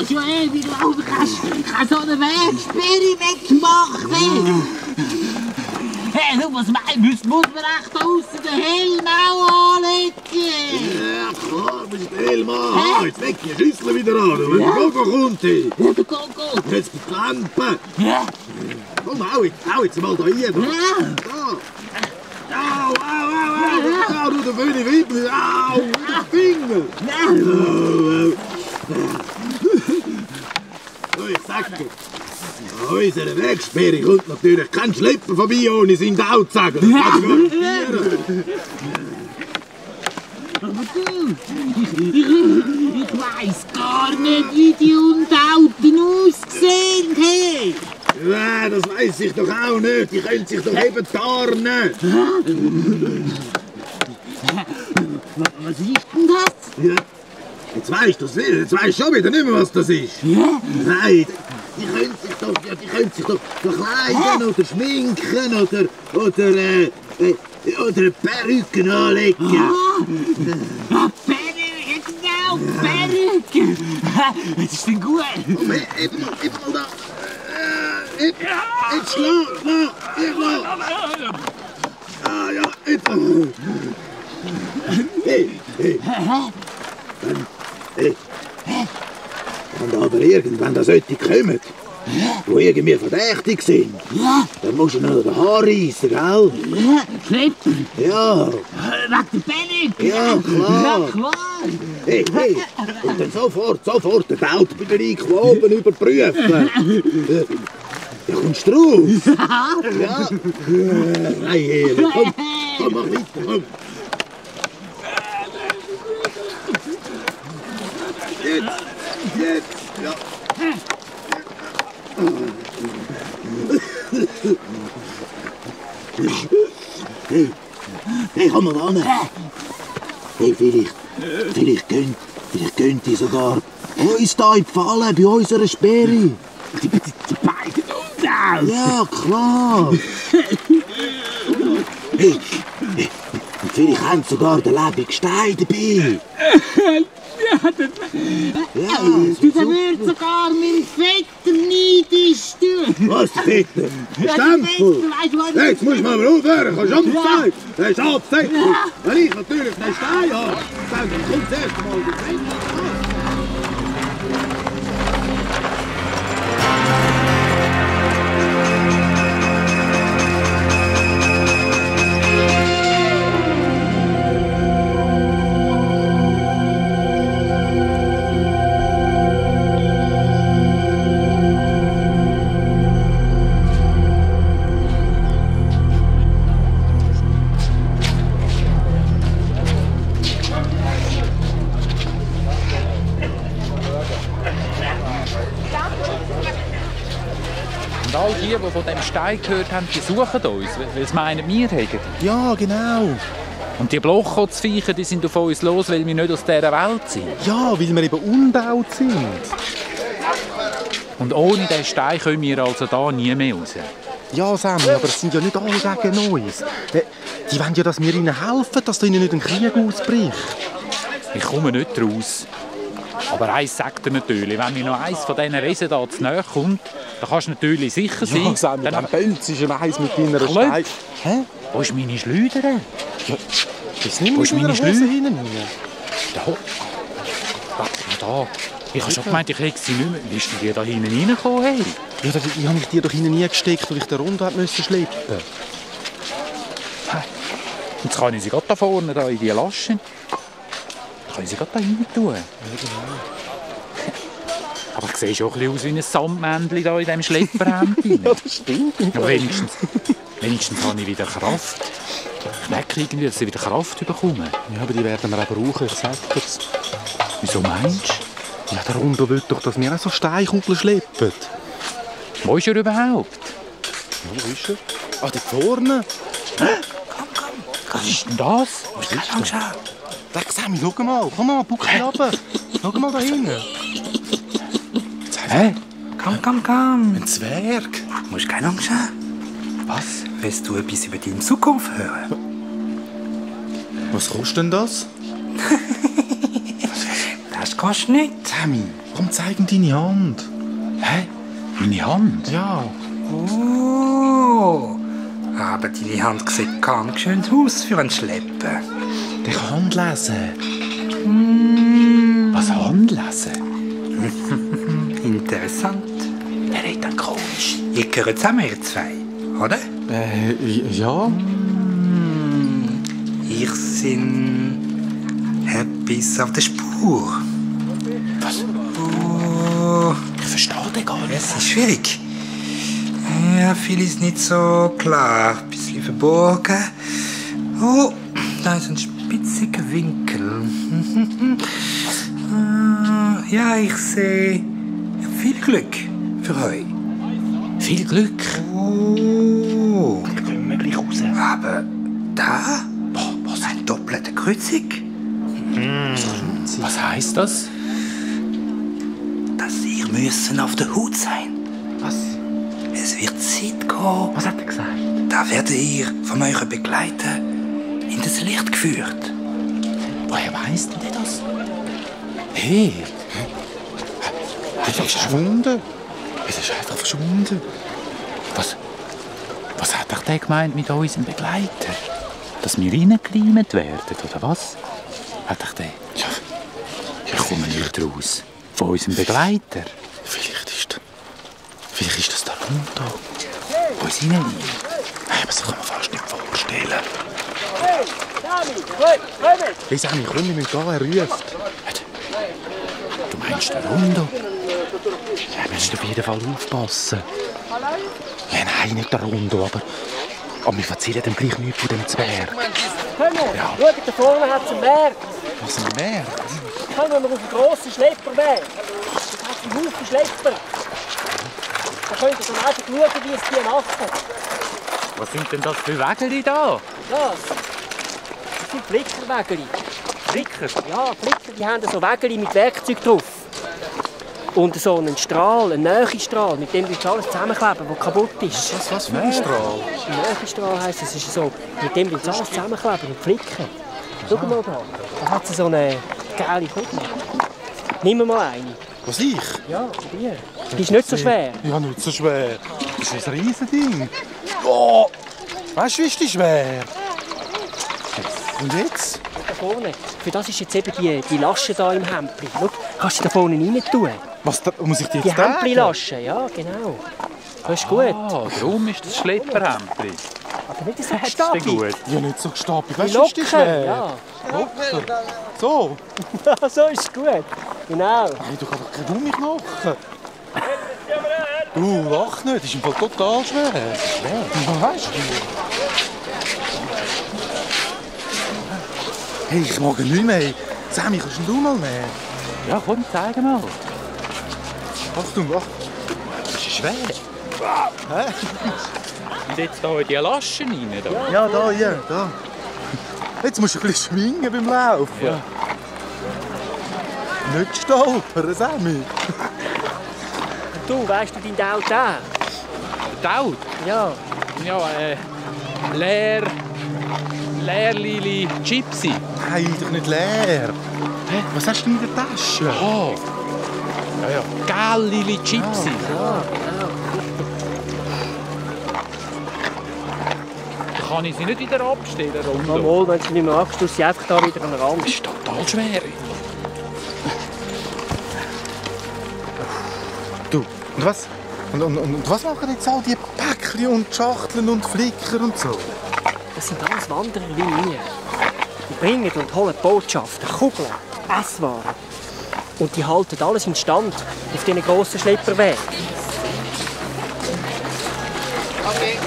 Ja, wie glaube ich, kann so eine Wegsperre weggemacht werden. Hey, du, was meinst du? Muss man echt aussen den Helm auch anlegen? Ja, klar, musst den Helm an. Jetzt leg die Schüssel wieder an, wenn der Gogo kommt. Ja, der Gogo. Jetzt die Lampe. Ja. Komm, hau jetzt mal da rein. Ja. Au, au, au, au. Du, der Föhni Wippel. Au, der Finger. Au, au. Ich sag dir, an unserer Wegsperre kommt natürlich kein Schlepper vorbei, ohne seinen Tau zu sagen. Das kann ich garantieren. Aber du, ich weiss gar nicht, wie die Untauten aussehen haben. Ja, das weiss ich doch auch nicht. Die können sich doch eben tarnen. Was ist denn das? Ja. Jetzt weisst du es nicht, jetzt weisst du schon wieder nicht mehr, was das ist. Ja? Nein, die können sich doch verkleiden oder schminken oder Perücken anlegen. Ah, Perücke, genau, Perücke. Das ist denn gut. Komm, eben mal da. Jetzt schlau. Ah, ja, jetzt. Hey. Wenn aber irgendwann da solche kommen, die irgendwie verdächtig sind, dann musst du noch den Haar reissen, gell? Ja, Schlepper. Ja. Wegen der Perücke. Ja, klar. Ja, klar. Hey. Und dann sofort den Tautbereich oben überprüfen. Da kommst du raus. Ja. Nein, ehrlich. Komm, mach weiter, komm. Jetzt, ja. Hey, komm mal ran. Hey, vielleicht könnte sogar uns da in die Falle bei unserer Sperre. Die beiden Untauten. Ja, klar. Hey, und vielleicht haben sie sogar den lebenden Stein dabei. Du verwirrt sogar mein Vetter neidisch, du. Was, Vetter? Stempel? Jetzt muss man mal aufhören, kannst du schon sagen. Das ist absichtlich. Wenn ich natürlich den Stein habe, dann kommt das erste Mal der Vetter. All die von diesem Stein gehört haben, die suchen uns, weil sie meinen, wir haben. Ja, genau. Und die Blochkotzviecher, die sind auf uns los, weil wir nicht aus dieser Welt sind. Ja, weil wir eben unbaut sind. Und ohne diesen Stein können wir also da nie mehr raus. Ja, Sammy, aber es sind ja nicht alle gegen uns. Die wollen ja, dass wir ihnen helfen, dass da ihnen nicht ein Krieg ausbricht. Ich komme nicht raus. Aber eins sagt er natürlich, wenn mir noch eins von diesen Wesen da zu nahe kommt, dann kannst du natürlich sicher sein. Ja, Sammy, dann pelzt ist eins mit deiner Stein. Hä? Wo ist meine Schleudere? Ja, ist nicht mit deiner Hose hinten? Da. Ich habe schon gemeint, ich kriege sie nicht mehr. Wie ist die da hinten reingekommen? Hey? Ja, ich habe mich dir doch hinten nie gesteckt, weil ich den Rund schleppen musste. Jetzt kann ich sie gerade da vorne da in die Lasche. Kann ich sie gerade da rein tun. Ja, genau. Aber ich sehe schon ein bisschen aus wie ein Sandmännchen da in diesem Schlepperhemd. Ja, das stimmt. Aber wenigstens habe ich wieder Kraft. Ich merke irgendwie, dass ich wieder Kraft bekomme. Ja, aber die werden wir auch brauchen, ich sage dir's. Wieso meinst du? Ja, der Rondo will doch, dass wir auch so Steinkugeln schleppen. Wo ist er überhaupt? Ja, wo ist er? Ah, da vorne. Was ist denn das? Was ist das? Sammy, schau mal. Komm mal, buck dich runter. Schau mal da hinten. Hä? Komm. Ein Zwerg. Du musst keine Angst haben. Was? Willst du etwas über deine Zukunft hören? Was kostet denn das? Das kostet nichts. Sammy, komm, zeig ihm deine Hand. Hä? Meine Hand? Ja. Oh, aber deine Hand sieht ganz schön aus für einen Schlepper. Der kann Hand lesen. Was Handlesen? Interessant. Der redet dann komisch. Ihr gehört zusammen, ihr zwei, oder? Ja. Ich bin etwas auf der Spur. Was? Oh, ich verstehe den gar nicht. Es ist schwierig. Ja, viel ist nicht so klar. Ein bisschen verborgen. Oh, da ist ein spitziger Winkel. Ja, ich sehe viel Glück für euch. Viel Glück? Oh. Da kommen wir gleich raus. Aber da? Was? Ein doppelter Kreuzig? Was heisst das? Dass ihr müssen auf der Hut sein. Was? Es wird Zeit kommen. Was hat er gesagt? Da werdet ihr von euren Begleiter in das Licht geführt. Woher weiss denn der das? Hey! Er ist verschwunden. Es ist einfach verschwunden. Was hat der gemeint mit unserem Begleiter? Dass wir reingekleimt werden, oder was? Hat er den? Ja. Ich komme nicht raus. Von unserem Begleiter. Vielleicht ist das der Rondo. Wo ist reinliegt? Aber das kann man fast nicht vorstellen. Hey, Sammy, komm! Hey Sammy, komm, wir müssen gehen, er ruft. Du meinst den Rondo? Ja, wir müssen auf jeden Fall aufpassen. Ja, nein, nicht der Rondo, aber wir erzählen dem gleich nichts von dem Zwerg. Komm, schau, da vorne hat es einen Berg. Was, ein Berg? Kommen wir auf einen grossen Schlepperberg. Da hat es einen Haufen Schlepper. Da könnt ihr dann einfach schauen, wie es die machen. Was sind denn das für Wägeli da? Das sind Flickerwägeli. Flicker? Ja, Flicker, die haben so Wägeli mit Werkzeug drauf. Und so einen Strahl, einen Nähestrahl, mit dem du alles zusammenkleben, der kaputt ist. Was für ein Strahl? Ein Nähestrahl heisst, es ist so, mit dem du alles zusammenkleben und flicken. Schau mal da. Da hat es so eine geile Kugel. Nimm mir mal eine. Was, ich? Ja, die. Die ist nicht so schwer. Ja, nicht so schwer. Das ist ein Riesending. Oh! Weißt du, wie ist die schwer? Und jetzt? Da vorne. Für das ist jetzt eben die Lasche da im Hemdli. Schau, kannst du da vorne rein tun. Was, muss ich die jetzt Die Hemdli-Lasche, ja, genau. Das ist gut. Ah, darum ist das Schlepperhämpli. Aber nicht so Das ist gestapelt. gut. Ja, nicht so gestapelt. Die Weißt du, wie ist die locker, schwer? ja. Locker. So. So ist es gut. Genau. Hey, du kannst doch keine dumme Knochen. Du, lach nicht. Das ist im Fall total schwer. Schwer? Ja, weißt du? Hey, ich mag ihn nicht mehr. Sammy, kannst du mal mehr? Ja, komm, zeig mal. Achtung, Achtung. Das ist schwer. Hä? Und jetzt hier in die Laschen rein. Da. Ja, da, hier, da. Jetzt musst du ein bisschen schwingen beim Laufen. Ja. Nicht stolpern, Sammy. Du, weißt du deinen Taut auch? Taut? Ja. Ja, Leerlili Gypsy. Nein, doch nicht leer. Hä? Was hast du in der Tasche? Oh. Ja, ja. Gallili Gypsy. Ja, genau. Kann ich sie nicht wieder abstellen? Mal, wenn du sie nicht mehr magst, tust du sie einfach da wieder an den Rand. Das ist total schwer. Du, und was? Und was machen jetzt all die Päckchen und Schachteln und Flicker und so? Das sind alles Wanderer wie wir. Die bringen und holen Botschaften, Kugeln, Esswaren. Und die halten alles in Stand auf diesen grossen Schlepperwegen. Okay.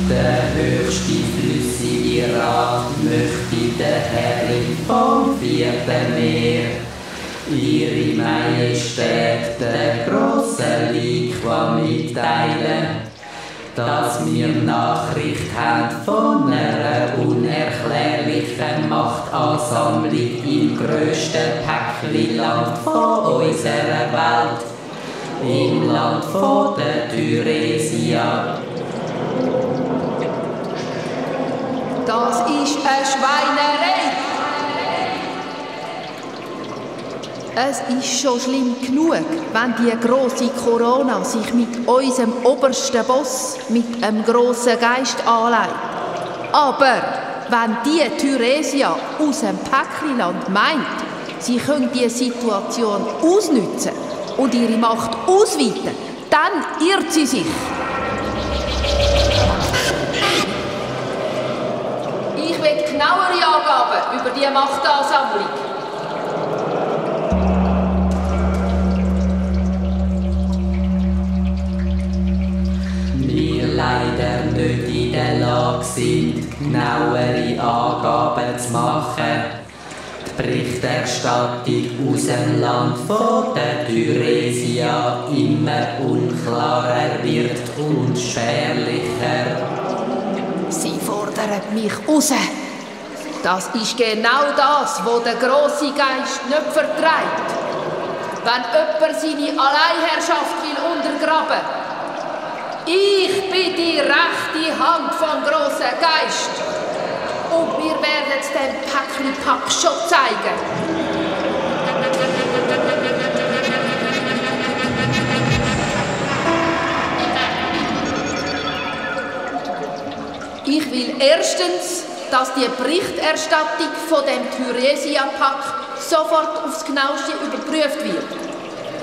Der höchste flüssige Rat möchte der Herrin vom 4. Meer Ihre Majestät der grossen Liqua mitteilen, dass wir Nachricht haben von einer unerklärlichen Machtansammlung im grössten Päckli-Land von unserer Welt, im Land von der Thyresia. Das ist eine Schweinerei. Es ist schon schlimm genug, wenn die grosse Corona sich mit unserem obersten Boss, mit einem grossen Geist anlegt. Aber wenn die Thyresia aus dem Päckliland meint, sie können diese Situation ausnutzen und ihre Macht ausweiten, dann irrt sie sich. Ich will genauere Angaben über die Machtansammlung. Wir leider nicht in der Lage sind, genauere Angaben zu machen. Die Berichterstattung aus dem Land von der Thyresia immer unklarer wird und spärlicher. Sie fordern mich raus. Das ist genau das, was der grosse Geist nicht vertreibt. Wenn jemand seine Alleinherrschaft will untergraben, ich bin die rechte Hand vom grossen Geist. Und wir werden es dem Päckli-Pack schon zeigen. Ich will erstens, dass die Berichterstattung von dem Thyresia-Pack sofort aufs Genaueste überprüft wird.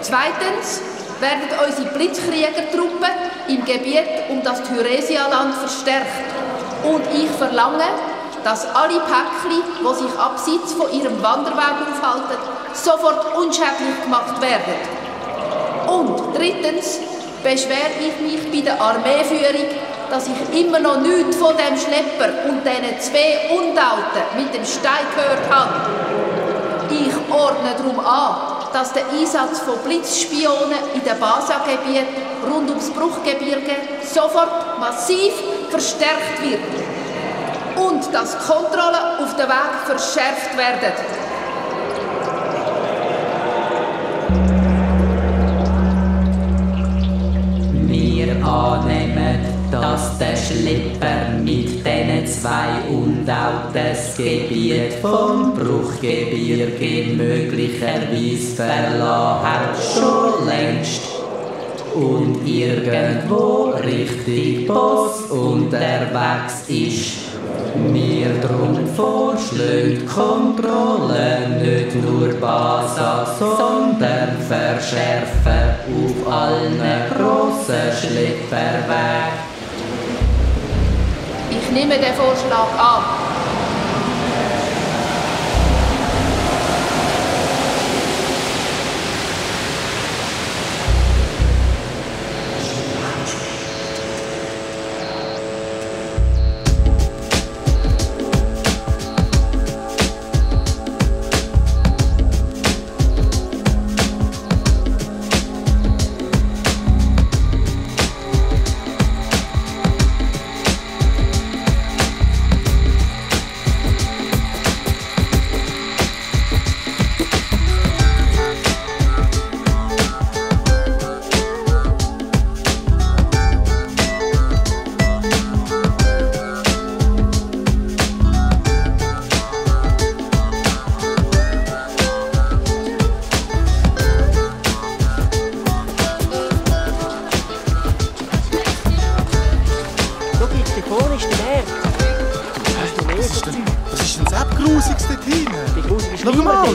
Zweitens werden unsere Blitzkriegertruppen im Gebiet um das Thyresia-Land verstärkt. Und ich verlange, dass alle Päckchen, die sich abseits von ihrem Wanderweg aufhalten, sofort unschädlich gemacht werden. Und drittens beschwere ich mich bei der Armeeführung, dass ich immer noch nichts von dem Schlepper und diesen 2 Undauten mit dem Stein gehört habe. Ich ordne darum an, dass der Einsatz von Blitzspionen in den Basa-Gebieten rund ums Bruchgebirge sofort massiv verstärkt wird und dass Kontrollen auf dem Weg verschärft werden. Wir annehmen, dass der Schlepper mit diesen 2 Undauten das Gebiet vom Bruchgebirge möglicherweise verlassen hat, schon längst. Und irgendwo Richtung Boss unterwegs ist. Wir drum vorschlagen Kontrollen nicht nur Basa, sondern verschärfen auf allen grossen Schlepperwegen. Ich nehme den Vorschlag an.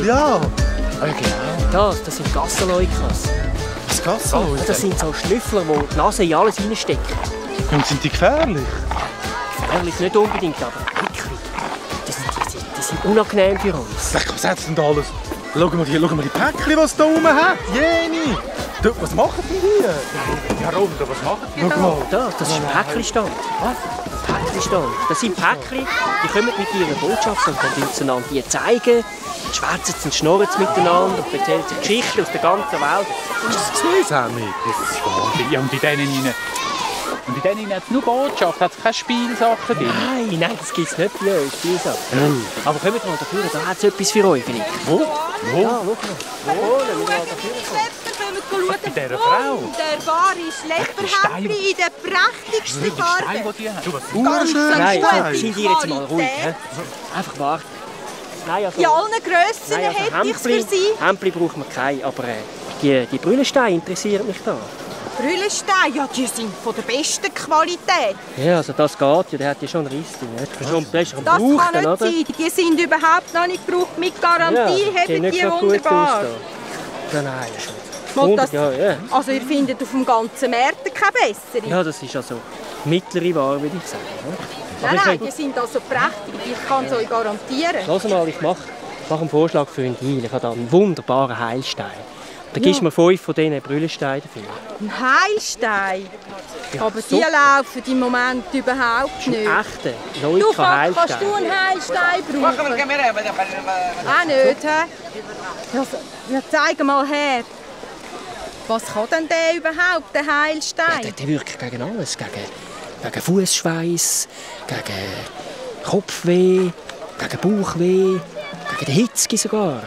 Ja. Ah, genau. Das sind Gassenleukas. Was Gassenleute? Das sind so Schnüffler, die die Nase in alles reinstecken. Und sind die gefährlich? Gefährlich nicht unbedingt, aber wirklich. Die sind unangenehm für uns. Was hat denn da alles? Schau mal die Päckchen, die es hier oben hat. Jeni! Was machen denn die? Ja, Ronda, was machen die da? Das ist ein Päckchenstand. Was? Päckchenstand. Das sind Päckchen, die kommen mit ihrer Botschaft und dann einander die zeigen. Schwätzen und schnurren miteinander und erzählen sie Geschichten aus der ganzen Welt. Hast du das gesehen, Sammy? Das ist Wahnsinn. Ja, und in denen hat es nur Botschaft, hat es keine Spielsachen drin? Nein, das gibt es nicht bei uns, Spielsachen. Aber kommt mal dafür, da hat es etwas für euch. Wo? Ja, schau mal. Bei dieser Frau? Wunderbare Schlepperhäppchen in der prächtigsten Farbe. Ganz schön. Sind ihr jetzt mal ruhig? Einfach warten. Nein, also, in allen Grössen hätte ich es für Sie. Hemdli braucht man keine, aber die Brüllensteine interessieren mich da. Brüllensteine, ja, die sind von der besten Qualität. Ja, also das geht ja, der hat ja schon einen Riss drin. Das kann nicht sein, die sind überhaupt noch nicht gebraucht. Mit Garantie haben die wunderbar. Nein, Also ihr findet auf dem ganzen Markt keine bessere? Ja, das ist also mittlere Ware, würde ich sagen. Nein, die sind also prächtig, ich kann es euch garantieren. Lass mal, ich mache einen Vorschlag für einen Deal. Ich habe hier einen wunderbaren Heilstein. Da gibst du mir 5 von diesen Brüllensteinen dafür. Ein Heilstein? Ja, aber die laufen im Moment überhaupt nicht. Echte Leute kannst du einen Heilstein brauchen? Auch nicht, hä? Ja, zeig mal her. Was kann denn der überhaupt, der Heilstein? Ja, der wirkt gegen alles. Gegen Fußschweiß, gegen Kopfweh, gegen Bauchweh, gegen die Hitze sogar.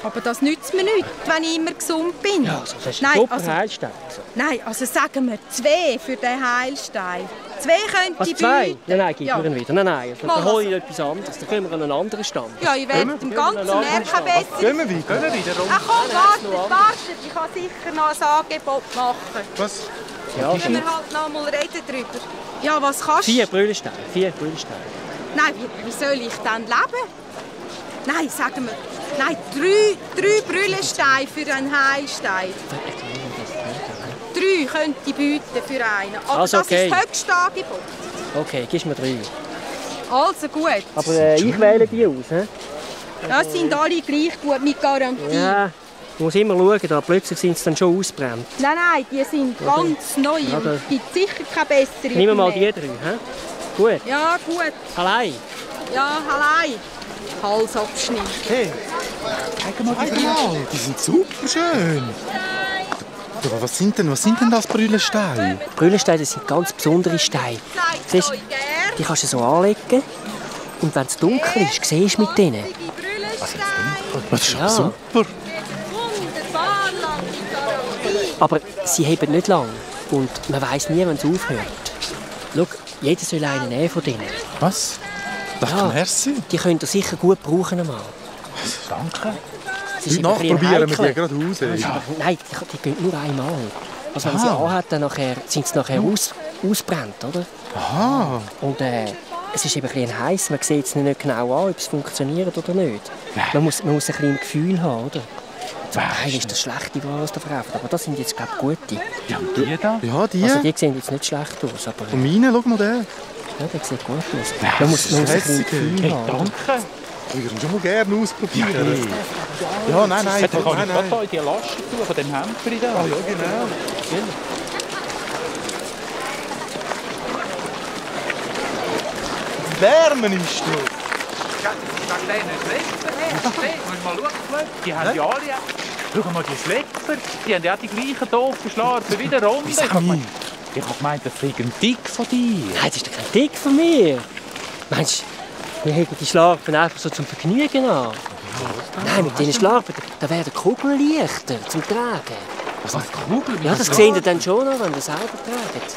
Aber das nützt mir nichts, wenn ich immer gesund bin. Ja, also das ist ein super Heilstein. Nein, also sagen wir 2 für den Heilstein. 2 könnte ich 2? Nein, gib mir ihn wieder. Nein, dann hole ich etwas anderes. Dann können wir an einen anderen Stand. Ja, ich werde im ganzen Märchen besser. Gehen wir wieder? Ach komm, wartet. Ich kann sicher noch ein Angebot machen. Was? Ja, können wir halt noch mal reden drüber. Ja, was kannst du? 4 Brüllensteine. Nein, wie soll ich dann leben? Nein, sagen wir. Nein, 3 Brüllensteine für einen Heilstein. 3 könnte ich bieten für einen. Aber also, okay. Das ist das höchste Angebot. Okay, gib mir 3. Also gut. Aber ich wähle die aus. He? Das sind alle gleich gut mit Garantie. Ja, man muss immer schauen, da plötzlich sind sie dann schon ausgebrannt. Nein, die sind ganz neu und es gibt sicher keine bessere. Nehmen wir mal die 3, he? Gut. Ja, gut. Allein? Ja, allein. Halsabschnitt. Hey, zeig mal die sind super schön. Aber was sind denn das Brüllensteine? Brüllensteine sind ganz besondere Steine. Siehst, die kannst du so anlegen und wenn es dunkel ist, siehst du mit denen. Das ist ja super. Aber sie heben nicht lang und man weiss nie, wann es aufhört. Schau, jeder soll einen nehmen von denen. Was? Ja, merci. Die könnt ihr sicher gut brauchen einmal. Danke. Heute Nacht probieren wir die gerade aus. Nein, die gehen nur einmal. Also wenn sie anhat, dann sind sie nachher ausgebrannt, oder? Aha. Und es ist eben ein bisschen heiß. Man sieht es nicht genau an, ob es funktioniert oder nicht. Man muss ein bisschen Gefühl haben, oder? Zum Teil ist das schlechte Ware, was da verkauft, aber das sind jetzt, glaube ich, gute. Ja, die da? Ja, die. Also die sehen jetzt nicht schlecht aus, aber... Und meine, schau mal den. Ja, der sieht gut aus. Man muss ein bisschen Gefühl haben. Danke. Ich würde schon mal gerne ausprobieren. Ja, nein. Dann kann ich gerade in die Lasche tun, von dem Hemdchen da. Ah, ja, genau. Wärmen ist da. Die haben ja alle... Schau mal, die Schlepper, die haben ja die gleichen doofen Schlarpen wie der Runde. Ich habe gemeint, das sei ein Tick von dir. Nein, das ist doch kein Tick von mir. Meinst du, wir heben die Schlarpen einfach so zum Vergnügen an? Nein, mit diesen Schlarpen, da werden Kugeln leichter zum Tragen. Was heißt Kugeln? Ja, das seht ihr dann schon, wenn ihr selber tragt.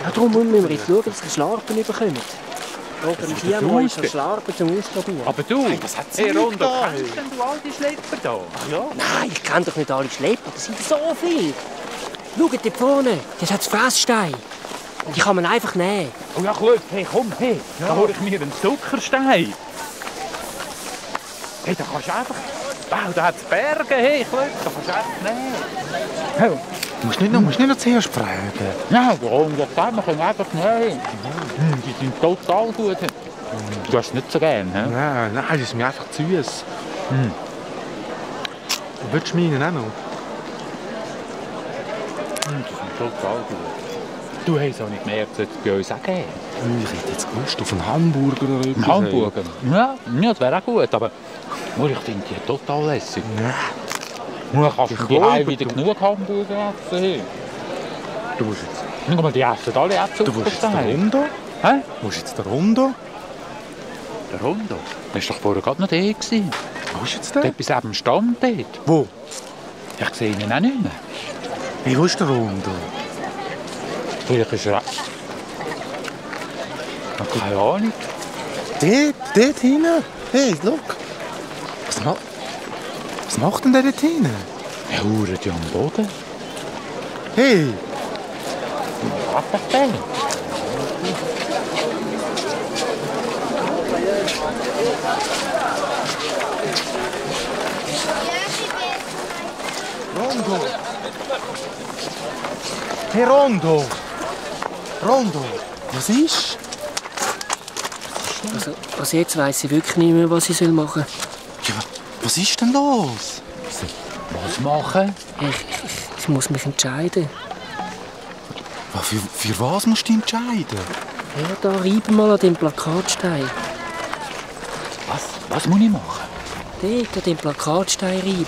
Ja, darum müssen wir jetzt schauen, dass wir Schlarpen bekommen. Organisieren wir uns Schlarpen zum Ausprobieren. Aber du, hey Rondo, kennst denn du all die Schlepper da? Ach ja? Nein, ich kenne doch nicht alle Schlepper, das sind so viele. Schaut dort vorne, das hat Fresssteine. Die kann man einfach nehmen. Oh ja, gut, hey, komm, hey, da hole ich mir einen Zuckerstein. Hey, da kannst du einfach... Wow, da hat es Berge, hey, da kannst du einfach nehmen. Hey, du musst nicht noch zuerst fragen. Ja, warum? Das sagt man, können einfach nehmen. Die sind total gut. Du hast es nicht so gern, he? Nein, das ist mir einfach zu süß. Willst du meinen auch noch? Die sind total gut. Du hast auch nicht mehr jetzt bei uns auch gegeben. Ich hätte jetzt Lust auf einen Hamburger oder etwas. Ein Hamburger? Ja, das wäre auch gut, aber ich finde die total lässig. Ja. Kannst du die wieder genug Hamburger essen? Du musst jetzt... Schau mal, die essen alle auch Du musst jetzt den Rondo? Hä? Musst jetzt den Rondo? Der Rondo? Das war doch vorher gerade noch der. Wo ist jetzt der? Dort bis eben Stand dort. Wo? Ich sehe ihn auch nicht mehr. Hey, wo ist der Rondo? Vielleicht ist er... Keine Ahnung. Dort hinten? Hey, schau. Was macht denn der dort hinten? Er hauert ja am Boden. Hey! Was ist das denn? Rondo! Hey, Rondo! Rondo! Was ist? Also jetzt weiss ich wirklich nicht mehr, was ich machen soll. Ja, was ist denn los? Was machen? Ich muss mich entscheiden. Für was musst du dich entscheiden? Ja, da reiben mal an dem Plakatstein. Was muss ich machen? Dort an dem Plakatstein reiben.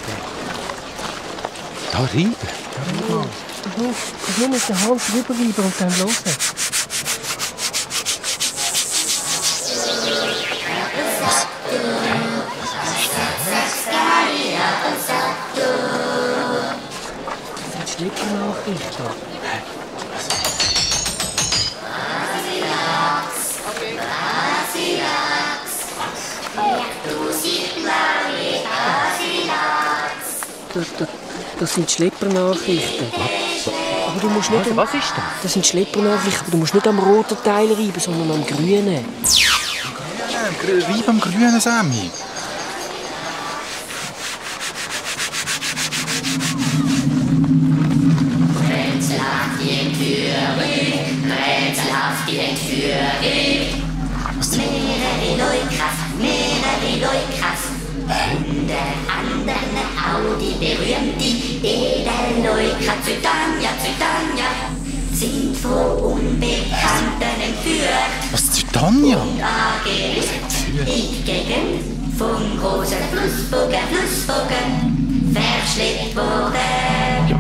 Da reiben? Ja. Ich nur mit der Hand drüber reiben und dann hören. Schlepper-Nachrichten. Das sind Schlepper-Nachrichten. Aber du musst nicht... Was ist das? Das sind Schlepper-Nachrichten, aber du musst nicht am roten Teil reiben, sondern am grünen. Reib am grünen, Sammy. Rätselhaft die Entführung, rätselhaft die Entführung. Was unter anderem auch die berühmte Edelleuka Zytania sind von Unbekannten entführt. Was, Zytania? Und angeblich in die Gegend vom großen Flussbogen verschleppt worden. Ja,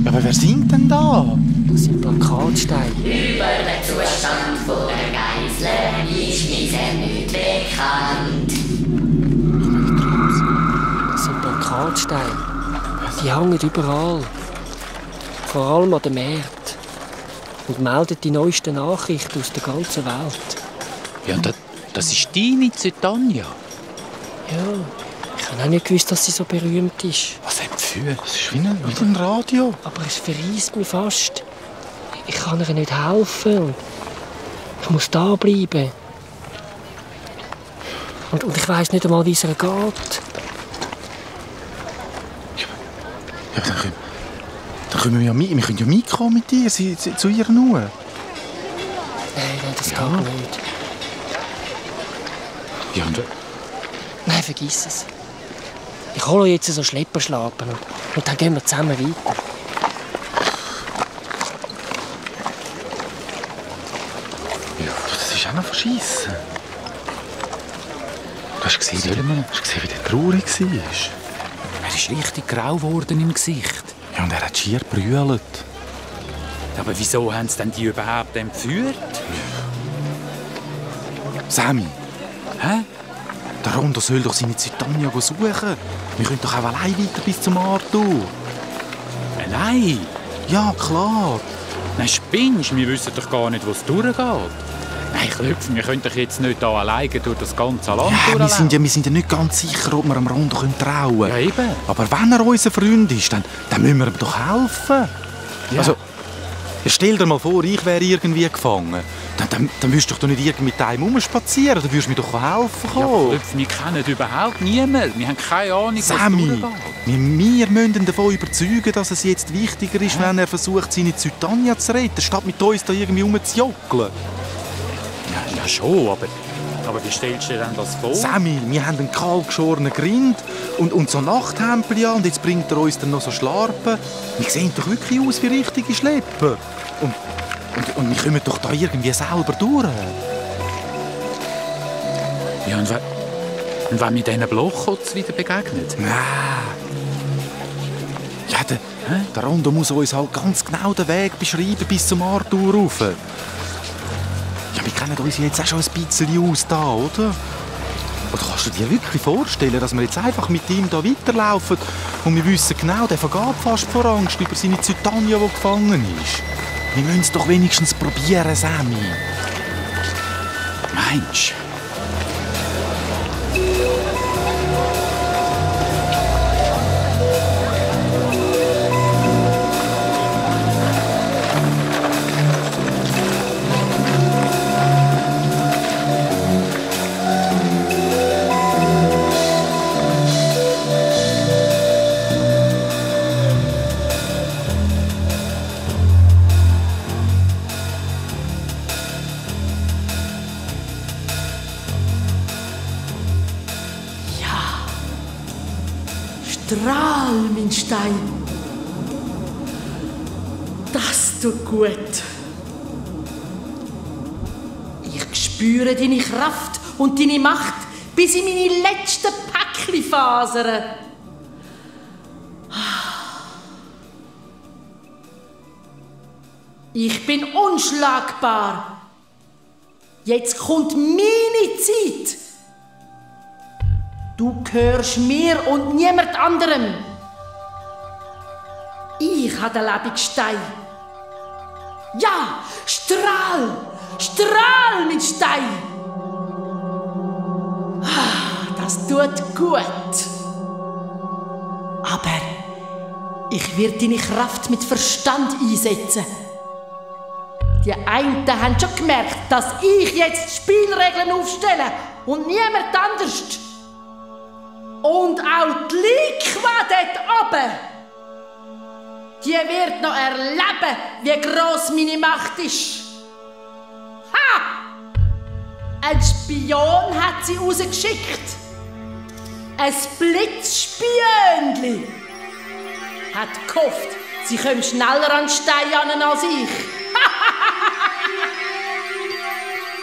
aber wer singt denn da? Das sind Plakatsteine. Über den Zustand von der Geisler ist mir nicht bekannt. Das sind Plakatsteine. Die hängen überall. Vor allem an den Märkten. Und melden die neuesten Nachrichten aus der ganzen Welt. Ja, und das ist deine Zytania? Ja, ich habe auch nicht gewusst, dass sie so berühmt ist. Was entführt? Das ist wie ein Radio. Aber es verreist mich fast. Ich kann ihr nicht helfen. Ich muss da bleiben. Und ich weiss nicht einmal, wie es ihr geht. Ja, dann können wir können ja mitkommen mit ihr, zu ihr nur. Nein, das geht nicht. Ja, und... Nein, vergiss es. Ich hole jetzt so Schlepperschlappen und dann gehen wir zusammen weiter. Ja, das ist auch noch verschissen. Du hast gesehen, wie der traurig war. Er ist richtig grau geworden im Gesicht. Ja, und er hat schier gebrüllt. Aber wieso haben sie denn die überhaupt entführt? Sammy. Hä? Der Rondo soll doch seine Zytania suchen. Wir können doch auch allein weiter bis zum Arthur. Allein? Ja, klar. Nein, spinnst, wir wissen doch gar nicht, wo es durchgeht. Nein, Klöpfen, wir können doch jetzt nicht hier alleine durch das ganze Land durchlaufen. Wir sind ja nicht ganz sicher, ob wir dem Rondo trauen können. Ja, eben. Aber wenn er unser Freund ist, dann müssen wir ihm doch helfen. Ja. Also, stell dir mal vor, ich wäre irgendwie gefangen. Dann würdest du doch nicht irgendwie mit einem rumspazieren. Dann würdest du mir doch helfen kommen. Ja, Klöpfen, wir kennen überhaupt niemanden. Wir haben keine Ahnung, was Sammy, wir müssen ihn davon überzeugen, dass es jetzt wichtiger ist, wenn er versucht, seine Zytania zu retten, statt mit uns da irgendwie rumzujockeln. Ja, schon, aber wie stellst du dir denn das vor? Sammy, wir haben einen kahlgeschorenen Grind und so Nachthempel an und jetzt bringt er uns dann noch so Schlarpen. Wir sehen doch wirklich aus wie richtige Schlepper. Und wir kommen doch da irgendwie selber durch. Ja, und wenn wir diesen Blochkotz wieder begegnet? Nein. Ja, der Rondo muss uns halt ganz genau den Weg beschreiben bis zum Arthur rauf. Ja, wir kennen uns jetzt auch schon ein bisschen aus da, oder? Oder kannst du dir wirklich vorstellen, dass wir jetzt einfach mit ihm da weiterlaufen und wir wissen genau, der vergeht fast vor Angst über seine Zytania, die gefangen ist? Wir müssen es doch wenigstens probieren, Sammy. Meinst du? Strahl, mein Stein. Das tut gut. Ich spüre deine Kraft und deine Macht bis in meine letzten Päckchenfasern. Ich bin unschlagbar. Jetzt kommt meine Zeit. Du gehörst mir und niemand anderem. Ich habe den Lebensstein. Ja, strahl! Strahl mit Stein! Das tut gut. Aber ich werde deine Kraft mit Verstand einsetzen. Die einen haben schon gemerkt, dass ich jetzt Spielregeln aufstelle und niemand anders. Und auch die Liqua dort oben, die wird noch erleben, wie gross meine Macht ist. Ha! Ein Spion hat sie rausgeschickt. ein Blitzspiönli, hat gehofft, sie kommen schneller an den Stein ran als ich.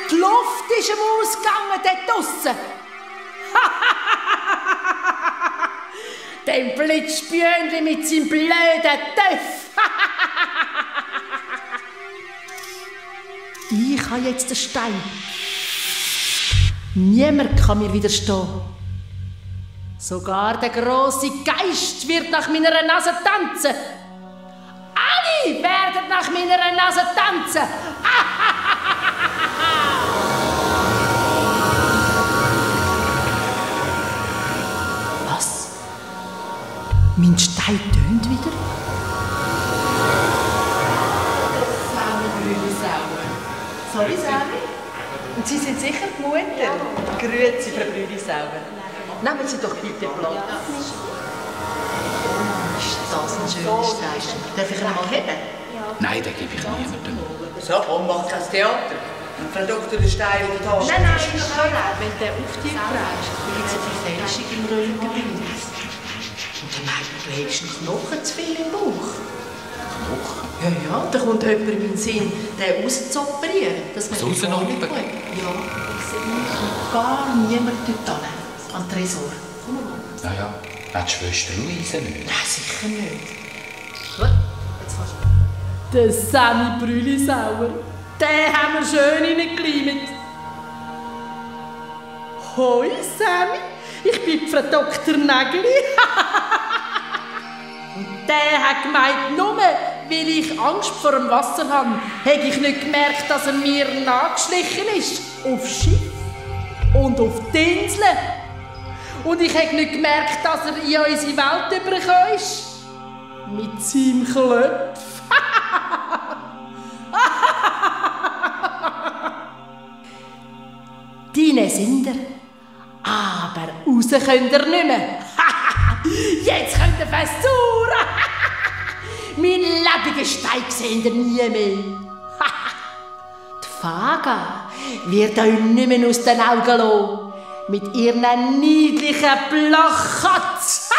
Die Luft ist ihm ausgegangen dort draussen. Dem Blitzspiönli mit seinem blöden Töff. Ich habe jetzt den Stein. Niemand kann mir widerstehen. Sogar der grosse Geist wird nach meiner Nase tanzen. Alle werden nach meiner Nase tanzen. Was? Mein Stein tönt wieder? Sorry, Sami. Und Sie sind sicher die Mutter? Ja. Grüezi, Frau Brünisauer. Nehmen Sie doch bitte Platz. Ist das ein schöner Stein? Darf ich ihn mal haben? Nein, den gebe ich niemandem. So, komm, mach kein Theater. Frau Dr. Stein in die Tasche. Nein, wenn der auf dich trägst, gibt es eine Verfälschung im Röntgenbild. Und dann meint man, du hättest einen Knochen zu viel im Bauch. Knochen? Ja, da kommt jemand in den Sinn, den rauszuoperieren. Das was rauszuoperieren? Ja, ich sehe gar niemand dort hin. An den Tresor. Ja, ja. Hat die Schwester Luise nicht? Nein, sicher nicht. Gut, jetzt fast. Der Sami Brülisauer, den haben wir schön reingekleimt. Hoi, Sami, ich bin Frau Dr. Nägeli. Und der hat gemeint, nur weil ich Angst vor dem Wasser habe, habe ich nicht gemerkt, dass er mir nachgeschlichen ist. Auf Schiff und auf die Inseln. Und ich habe nicht gemerkt, dass er in unsere Welt übergekommen ist. Mit seinem Klöpf. Deine sind ihr. Aber raus könnt ihr nicht mehr. Jetzt könnt ihr versuchen. Mein lebendiger Stein seht ihr nie mehr. Die Faga wird euch nicht mehr aus den Augen lassen. Mit ihren niedlichen Blachkatz.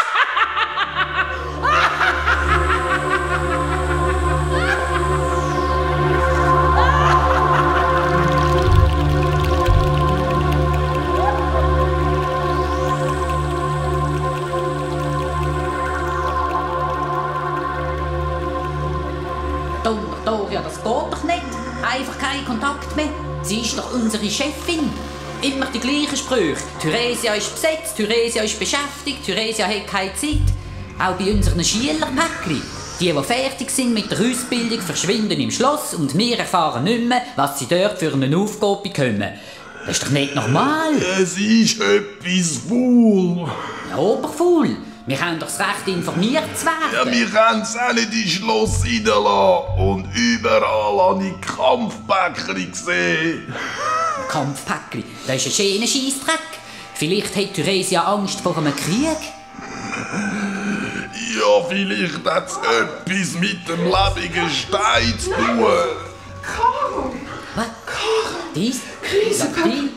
Ja, das geht doch nicht. Einfach kein Kontakt mehr. Sie ist doch unsere Chefin. Immer die gleichen Sprüche. Theresia ist besetzt, Theresia ist beschäftigt, Theresia hat keine Zeit. Auch bei unseren Schülerpäckchen. Die fertig sind mit der Ausbildung, verschwinden im Schloss und wir erfahren nicht mehr, was sie dort für eine Aufgabe bekommen. Das ist doch nicht normal. Es ist etwas faul. Ja, oberfaul. Wir haben doch das Recht, informiert zu werden. Ja, wir können es auch nicht ins Schloss reinlassen. Und überall habe ich Kampfpäckchen gesehen. Kampfpäckchen? Das ist ein schöner Scheissdreck. Vielleicht hat Theresia Angst vor einem Krieg. Ja, vielleicht hat es etwas mit dem lebenden Stein zu tun. Caro! Was? Caro! Dies? Riesenköpfe!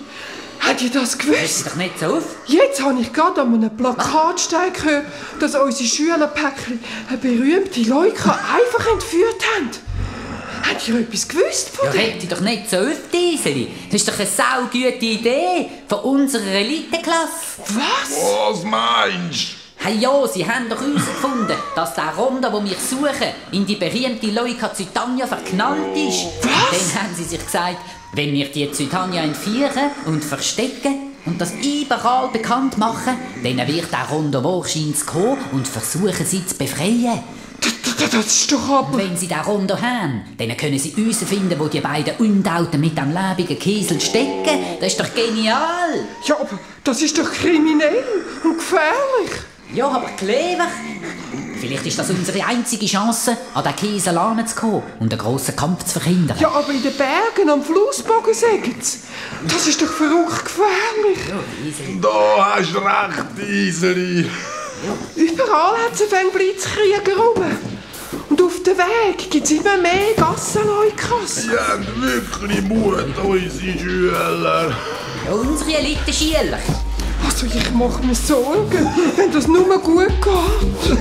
Habt ihr das gewusst? Hört doch nicht so auf. Jetzt habe ich gerade an einem Plakatstein gehört, dass unsere Schülerpäckchen eine berühmte Leuka einfach entführt haben. Habt ihr etwas gewusst von dem? Ja, hätte doch nicht so auf, Dieseli. Das ist doch eine saugute Idee von unserer Eliteklasse. Was meinst du? Hey ja, sie haben doch herausgefunden, dass der Ronda, den wir suchen, in die berühmte Leuka Zytania verknallt ist. Was? Dann haben sie sich gesagt, wenn wir die Zytania entführen und verstecken und das überall bekannt machen, dann wird der Ronda wahrscheinlich kommen und versuchen, sie zu befreien. Das ist doch aber... Und wenn sie den Ronda haben, dann können sie herausfinden, wo die beiden Undauten mit dem lebenden Kiesel stecken. Das ist doch genial. Ja, aber das ist doch kriminell und gefährlich. Ja, aber clever. Vielleicht ist das unsere einzige Chance, an den Kiesel heranzukommen und einen grossen Kampf zu verhindern. Ja, aber in den Bergen am Flussbogen sagen sie. Das ist doch verrückt gefährlich. Ja, Iseli. Da hast du recht, Iseli. Ja. Überall hat es einen Blitzkrieger rum. Und auf dem Weg gibt es immer mehr Gassenleukas. Sie haben wirklich Mut, unsere Schüler. Ja, unsere Elite-Schüler. Also ich mache mir Sorgen, wenn das nur gut geht.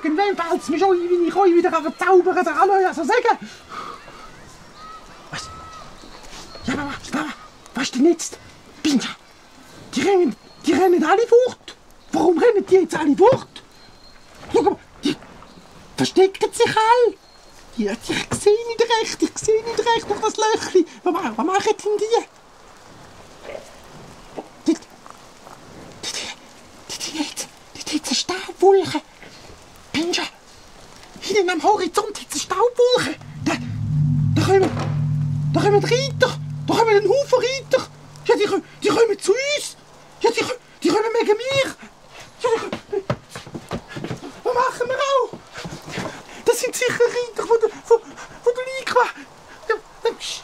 Irgendwann fällt es mir schon ein, wie ich euch wieder verzaubern kann. Kann ich also sagen? Was? Ja, aber was ist denn jetzt? Pinja, die rennen alle fort. Warum rennen die jetzt alle fort? Schau mal, die verstecken sich alle. Ja, ich sehe nicht recht durch das Löchli. Was machen denn die? Die jetzt eine Staubwolke. Pinja, hinten am Horizont hat es eine Staubwolke. Da kommen Reiter. Da kommen ein Haufen Reiter. Ja, die kommen zu uns. Ja, die kommen wegen mir. Ja, was machen wir auch? Das sind sicher Reiter von der Liga. Ja, psst.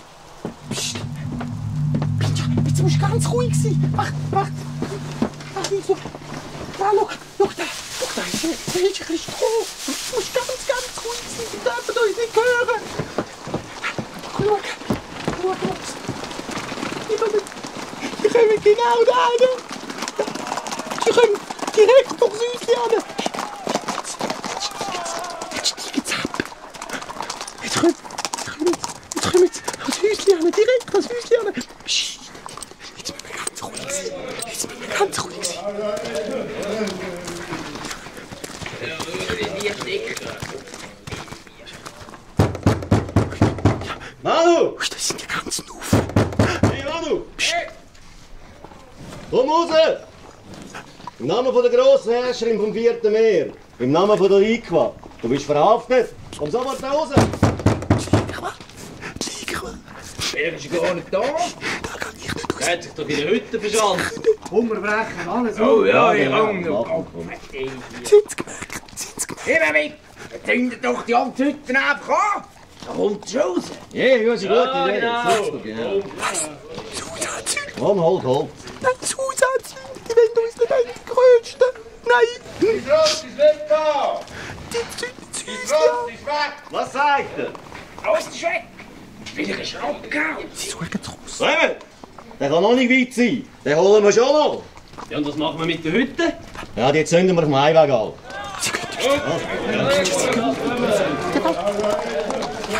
Pinja, jetzt musst du ganz ruhig sein. Warte. Nicht so. Da, schau da. Da ist ein bisschen Stroh. Du musst ganz ruhig sein. Die dürfen uns nicht hören. Schau. Die kommen genau da hin. Die kommen direkt durchs Häuschen hin. Jetzt steigen sie ab. Jetzt kommen sie ans Häuschen hin. Direkt ans Häuschen hin. Psst. Jetzt müssen wir ganz ruhig sein. Manu! Das sind die ganzen Haufen. Hey Manu! Hey. Komm raus! Im Namen der grossen Herrscherin vom 4. Meer. Im Namen der Liga. Du bist verhaftet. Komm sofort raus! Liga? Er ist gar nicht da. Da kann ich nicht raus. Er hat sich doch in der Hütte verschanzt. Hungerbrechen, alles. Oh ja, ich komme. Sind's gemerkt? Immer mit! Zündet doch die alte Hütte einfach an! Da kommt es raus! Ja, das ist eine gute Idee. Genau. Zusatzhütte. Komm, Holz. Nein, Zusatzhütte. Die wollen uns nicht entgrösten. Nein. Die Rot ist weg da! Die zünden Die Rot ist weg! Was sagt er? Alles ist weg! Wieder ist er abgehauen! Sie suchen es raus. Clement, der kann noch nicht weit sein. Den holen wir schon noch. Ja, und was machen wir mit der Hütte? Ja, die zünden wir auf dem Heimweg an.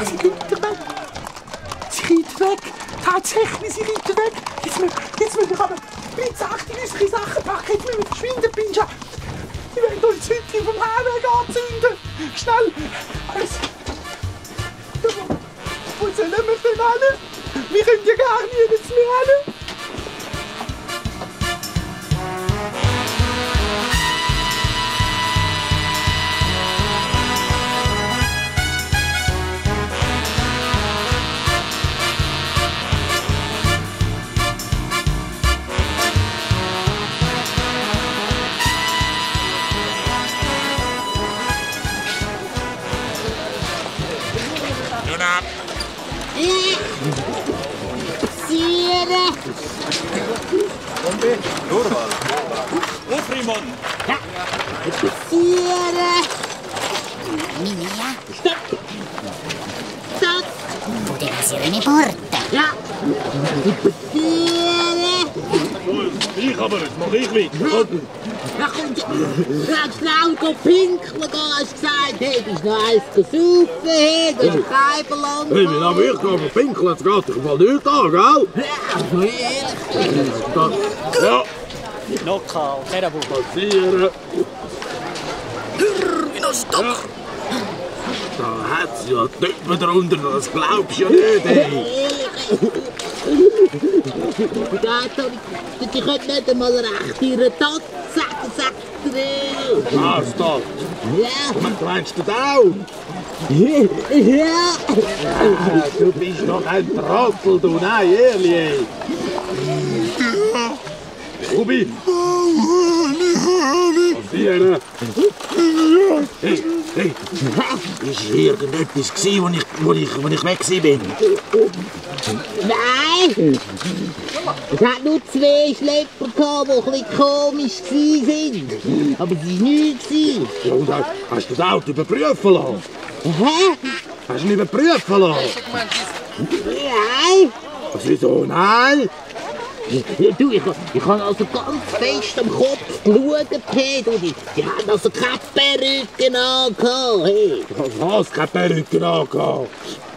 Sie gehen wieder weg. Sie reiten weg. Tatsächlich, sie reiten weg. Jetzt müssen wir aber mit Sachen in unsere Sachen packen. Jetzt müssen wir verschwinden, Pinja. Die wollen uns heute vom Heimweg anzünden. Schnell. Alles. Wo sollen wir denn hin? Wir können ja gar nicht mehr hin. Riemann! Ja. Passieren! Mia! Stopp! Stopp! Poteva essere eine Porta. Ja! Passieren! Ich aber, jetzt mach ich weiter. Ja, komm, du hast schnell pinkeln gehen, hast gesagt, hey, bist noch eins gesaufen, hey, du hast kein Belang. Hey, wie lange ich gehe pinkeln, jetzt geht dich mal nicht an, gell? Ja, Ja. Noch kalt, der Buch. Passieren. wie noch Stock. Da hat sie ja Typen drunter, das glaubst du ja nicht, hey. Die können nicht einmal recht ihre Tat sagen, sagt er. Was das? Ja. Und meinst du das auch? Ja. Du bist doch ein Trottel, du, nein, ehrlich, ey. Rubi! Passieren! Hey, hey! Ist irgendetwas gewesen, wo ich weg bin? Nein! Es hat nur 2 Schlepper gehabt, die ein bisschen komisch waren. Aber es war nichts. Ja, und hast du das Auto überprüfen lassen? Hä? Hast du ihn überprüfen lassen? Nein! Was, wieso? Nein! Ja, du, ich habe also ganz fest am Kopf geschaut, hey, du, die haben also keine Perücken angehabt, hey. Was? Keine Perücken angehabt?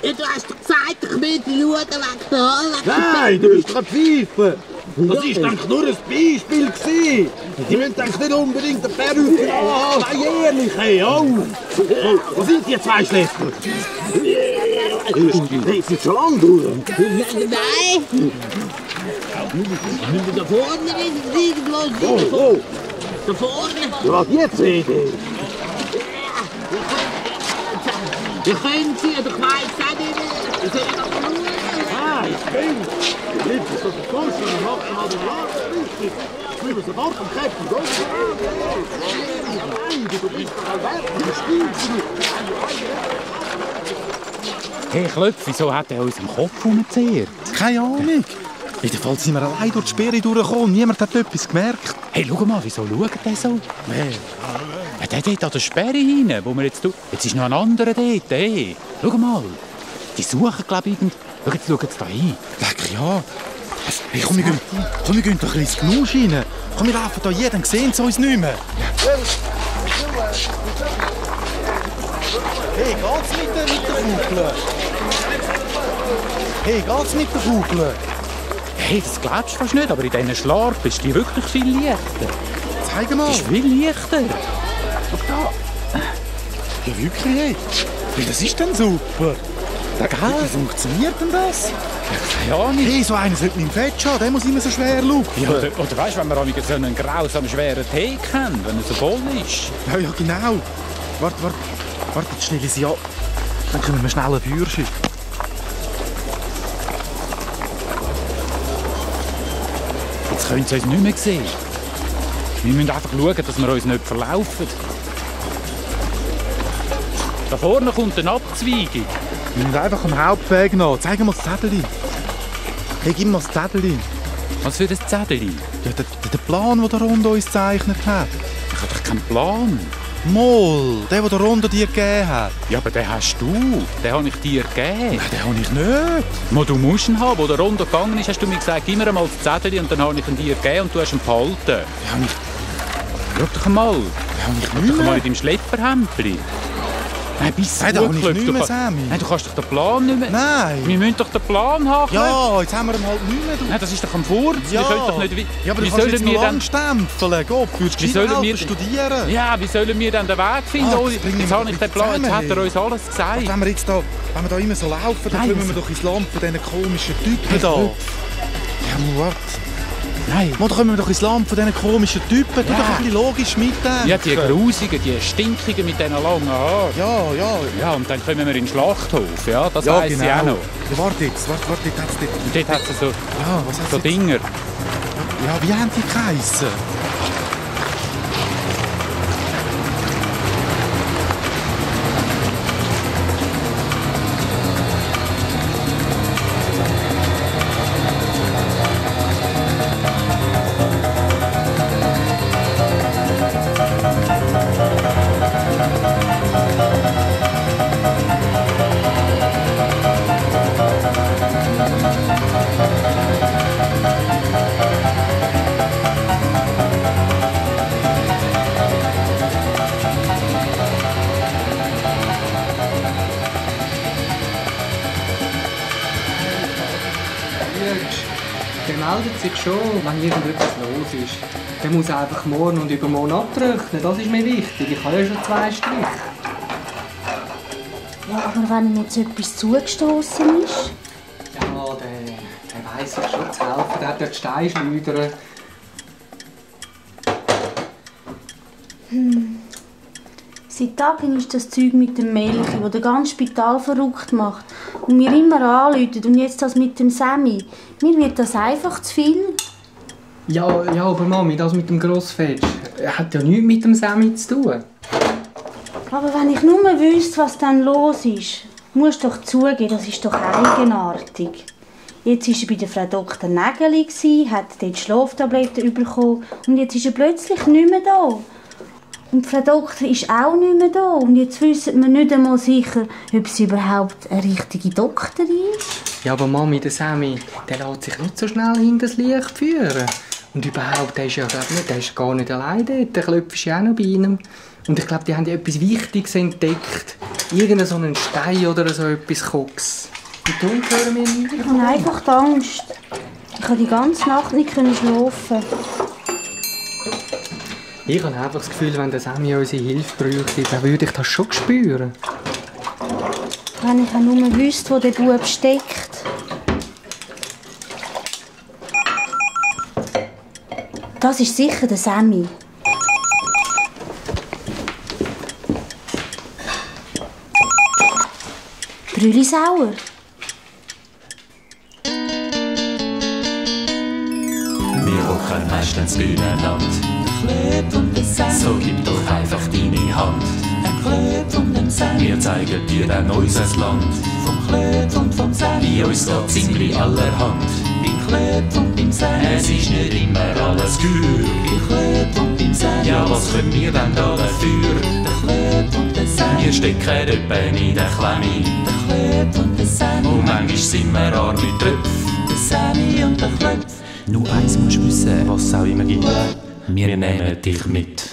Ja, du hast doch gesagt, ich müsse schauen wegen der Haare. Nein, du bist gerade pfeifen! Das war eigentlich nur ein Beispiel gewesen. Die müssen eigentlich nicht unbedingt eine Perücke haben. Sei ehrlich, hey, oh! Wo sind die 2 Schlepper? Hey, sind schon lange durch? Nein! Da vorne ist es irgendwo. Wo? Da vorne. Ja, was jetzt reden? Wir können sie, oder ich weiss auch nicht. Wir sollen noch schauen. Ah, ich bin. Du liebst es, dass du kommst, dann machst du mal den Laden richtig. Ich will sofort am Käppchen gehen. Nein, du bist doch ein Wert, du spielst nicht. Hey Klöpf, wieso hat er uns am Kopf umgezehrt? Keine Ahnung. Jedenfalls sind wir allein durch die Sperre durchgekommen. Niemand hat etwas gemerkt. Hey, schau mal, wieso schaut der so? Wer? Ja, der dort an der Sperre hinein, wo wir jetzt... Jetzt ist noch ein anderer dort, hey. Schau mal. Die suchen, glaube ich, Schau, jetzt schauen sie da hin. Leck, ja. Hey, komm, wir gehen doch ein bisschen ins Gnusch rein. Komm, wir laufen da jeden, sehen sie uns nicht mehr. Hey, geht's mit der Kugel? Hey, geht's mit der Kugel? Hey, das glaubst du fast nicht, aber in diesen Schlarpen ist die wirklich viel leichter. Zeig mal. Die ist viel leichter. Schau da. Ja, wirklich, hey. Hey, das ist dann super. Wie funktioniert denn das? Ja, keine Ahnung. Hey, so einer sollte im Fett haben, der muss immer so schwer schauen. Ja, oder weißt du, wenn wir so einen grausamen, schweren Tee haben, wenn er so voll ist? Ja, ja, genau. Warte, jetzt schnell sie ab. Dann können wir schnell einen Bürschen. Jetzt können sie uns nicht mehr sehen. Wir müssen einfach schauen, dass wir uns nicht verlaufen. Da vorne kommt eine Abzweigung. Wir müssen einfach am Hauptweg nach. Zeig mal das Zettel. Hey, gib mir das Zettel. Was für ein Zettel? Ja, der Plan, den der Rondo uns gezeichnet hat. Ich habe doch keinen Plan. Mal, der der Rondo dir gegeben hat. Ja, aber den hast du. Den habe ich dir gegeben. Nein, den habe ich nicht. Mal, du musst ihn haben. Wo der Rondo gegangen ist, hast du mir gesagt, gib mir einmal das Zettel und dann habe ich ihn dir gegeben und du hast ihn behalten. Den habe ich... Schau doch einmal. Den habe ich Schau nicht doch mehr. mal in deinem Schlepperhemdli. Nein, bist Nein, den habe ich nicht mehr, Sammy. Nein, du kannst doch den Plan nicht mehr... Nein. Wir müssen doch den Plan haben. Ja, jetzt haben wir ihn halt nicht mehr. Nein, das ist doch am Furz. Ja. Wir können doch nicht... Ja, aber wie du kannst sollen jetzt wir noch dann... lang stempeln. Gott, würdest du Wie sollen wir studieren? Ja, wie sollen wir dann den Weg finden? Ah, das bringen jetzt wir habe ich doch den Plan, jetzt zusammen, hat er uns alles gesagt. Also, wenn wir da immer so laufen, dann Nein, kommen wir doch ins Land von diesen komischen Typen da. Ja, warte. Nein. Mal, da kommen wir doch ins Land von diesen komischen Typen. Tu doch ein bisschen logisch mitdenken. Ja, die grusigen, die stinkigen mit diesen langen Haaren. Ja. Ja, und dann kommen wir in den Schlachthof, ja, das Ja, weiss ich genau. auch noch. Ja, warte jetzt, dort hat's dort. Und dort hat es so, Ja, was hat's so jetzt? Dinger. Ja, wie haben die geheissen? der meldet sich schon, wenn irgendetwas los ist. Der muss einfach morgen und übermorgen abrechnen, das ist mir wichtig. Ich habe ja schon 2 Striche. Ja, aber wenn ihm jetzt etwas zugestoßen ist? Ja, der weiss sich schon zu helfen, der hat dort Steine schleudern. Seit Tagen ist das Zeug mit dem Melchi, das den ganzen Spital verrückt macht und mir immer anruft. Und jetzt das mit dem Sammy. Mir wird das einfach zu viel. Ja, aber Mami, das mit dem Grossfetsch hat ja nichts mit dem Sammy zu tun. Aber wenn ich nur wüsste, was dann los ist, musst du doch zugeben, das ist doch eigenartig. Jetzt war er bei der Frau Dr. Nägeli, hat dort Schlaftabletten bekommen und jetzt ist er plötzlich nicht mehr da. Und die Frau Doktor ist auch nicht mehr da. Und jetzt wissen wir nicht einmal sicher, ob sie überhaupt eine richtige Doktorin ist. Ja, aber Mami, der Sammy, der lässt sich nicht so schnell hinter das Licht führen. Und überhaupt, der ist ja der ist gar nicht allein dort. Der Klöpf ist ja auch noch bei ihnen. Und ich glaube, die haben ja etwas Wichtiges entdeckt. Irgendeinen so einen Stein oder so etwas Koks. Und darum hören wir nicht. Ich habe einfach Angst. Ich konnte die ganze Nacht nicht schlafen. Ich habe einfach das Gefühl, wenn der Sammy unsere Hilfe bräuchte, dann würde ich das schon spüren. Wenn ich auch nur wüsste, wo der Bub steckt. Das ist sicher der Sammy. Brülli sauer. Wir hocken meistens beieinander. Klöp und der Sam. So gib doch einfach deine Hand. Ein Klöp und ein Sam. Wir zeigen dir dann unser Land. Vom Klöp und vom Sam. Bei uns geht's ziemlich allerhand. Beim Klöp und beim Sam. Es ist nicht immer alles gut. Beim Klöp und beim Sam. Ja, was können wir denn da dafür? Der Klöp und der Sam. Wir stecken etwa in der Klemme. Der Klöp und der Sam. Und manchmal sind wir arm mit Tröpf. Der Sammy und der Klöpf. Nur eins musst du wissen, was es auch immer gibt. Wir nehmen dich mit.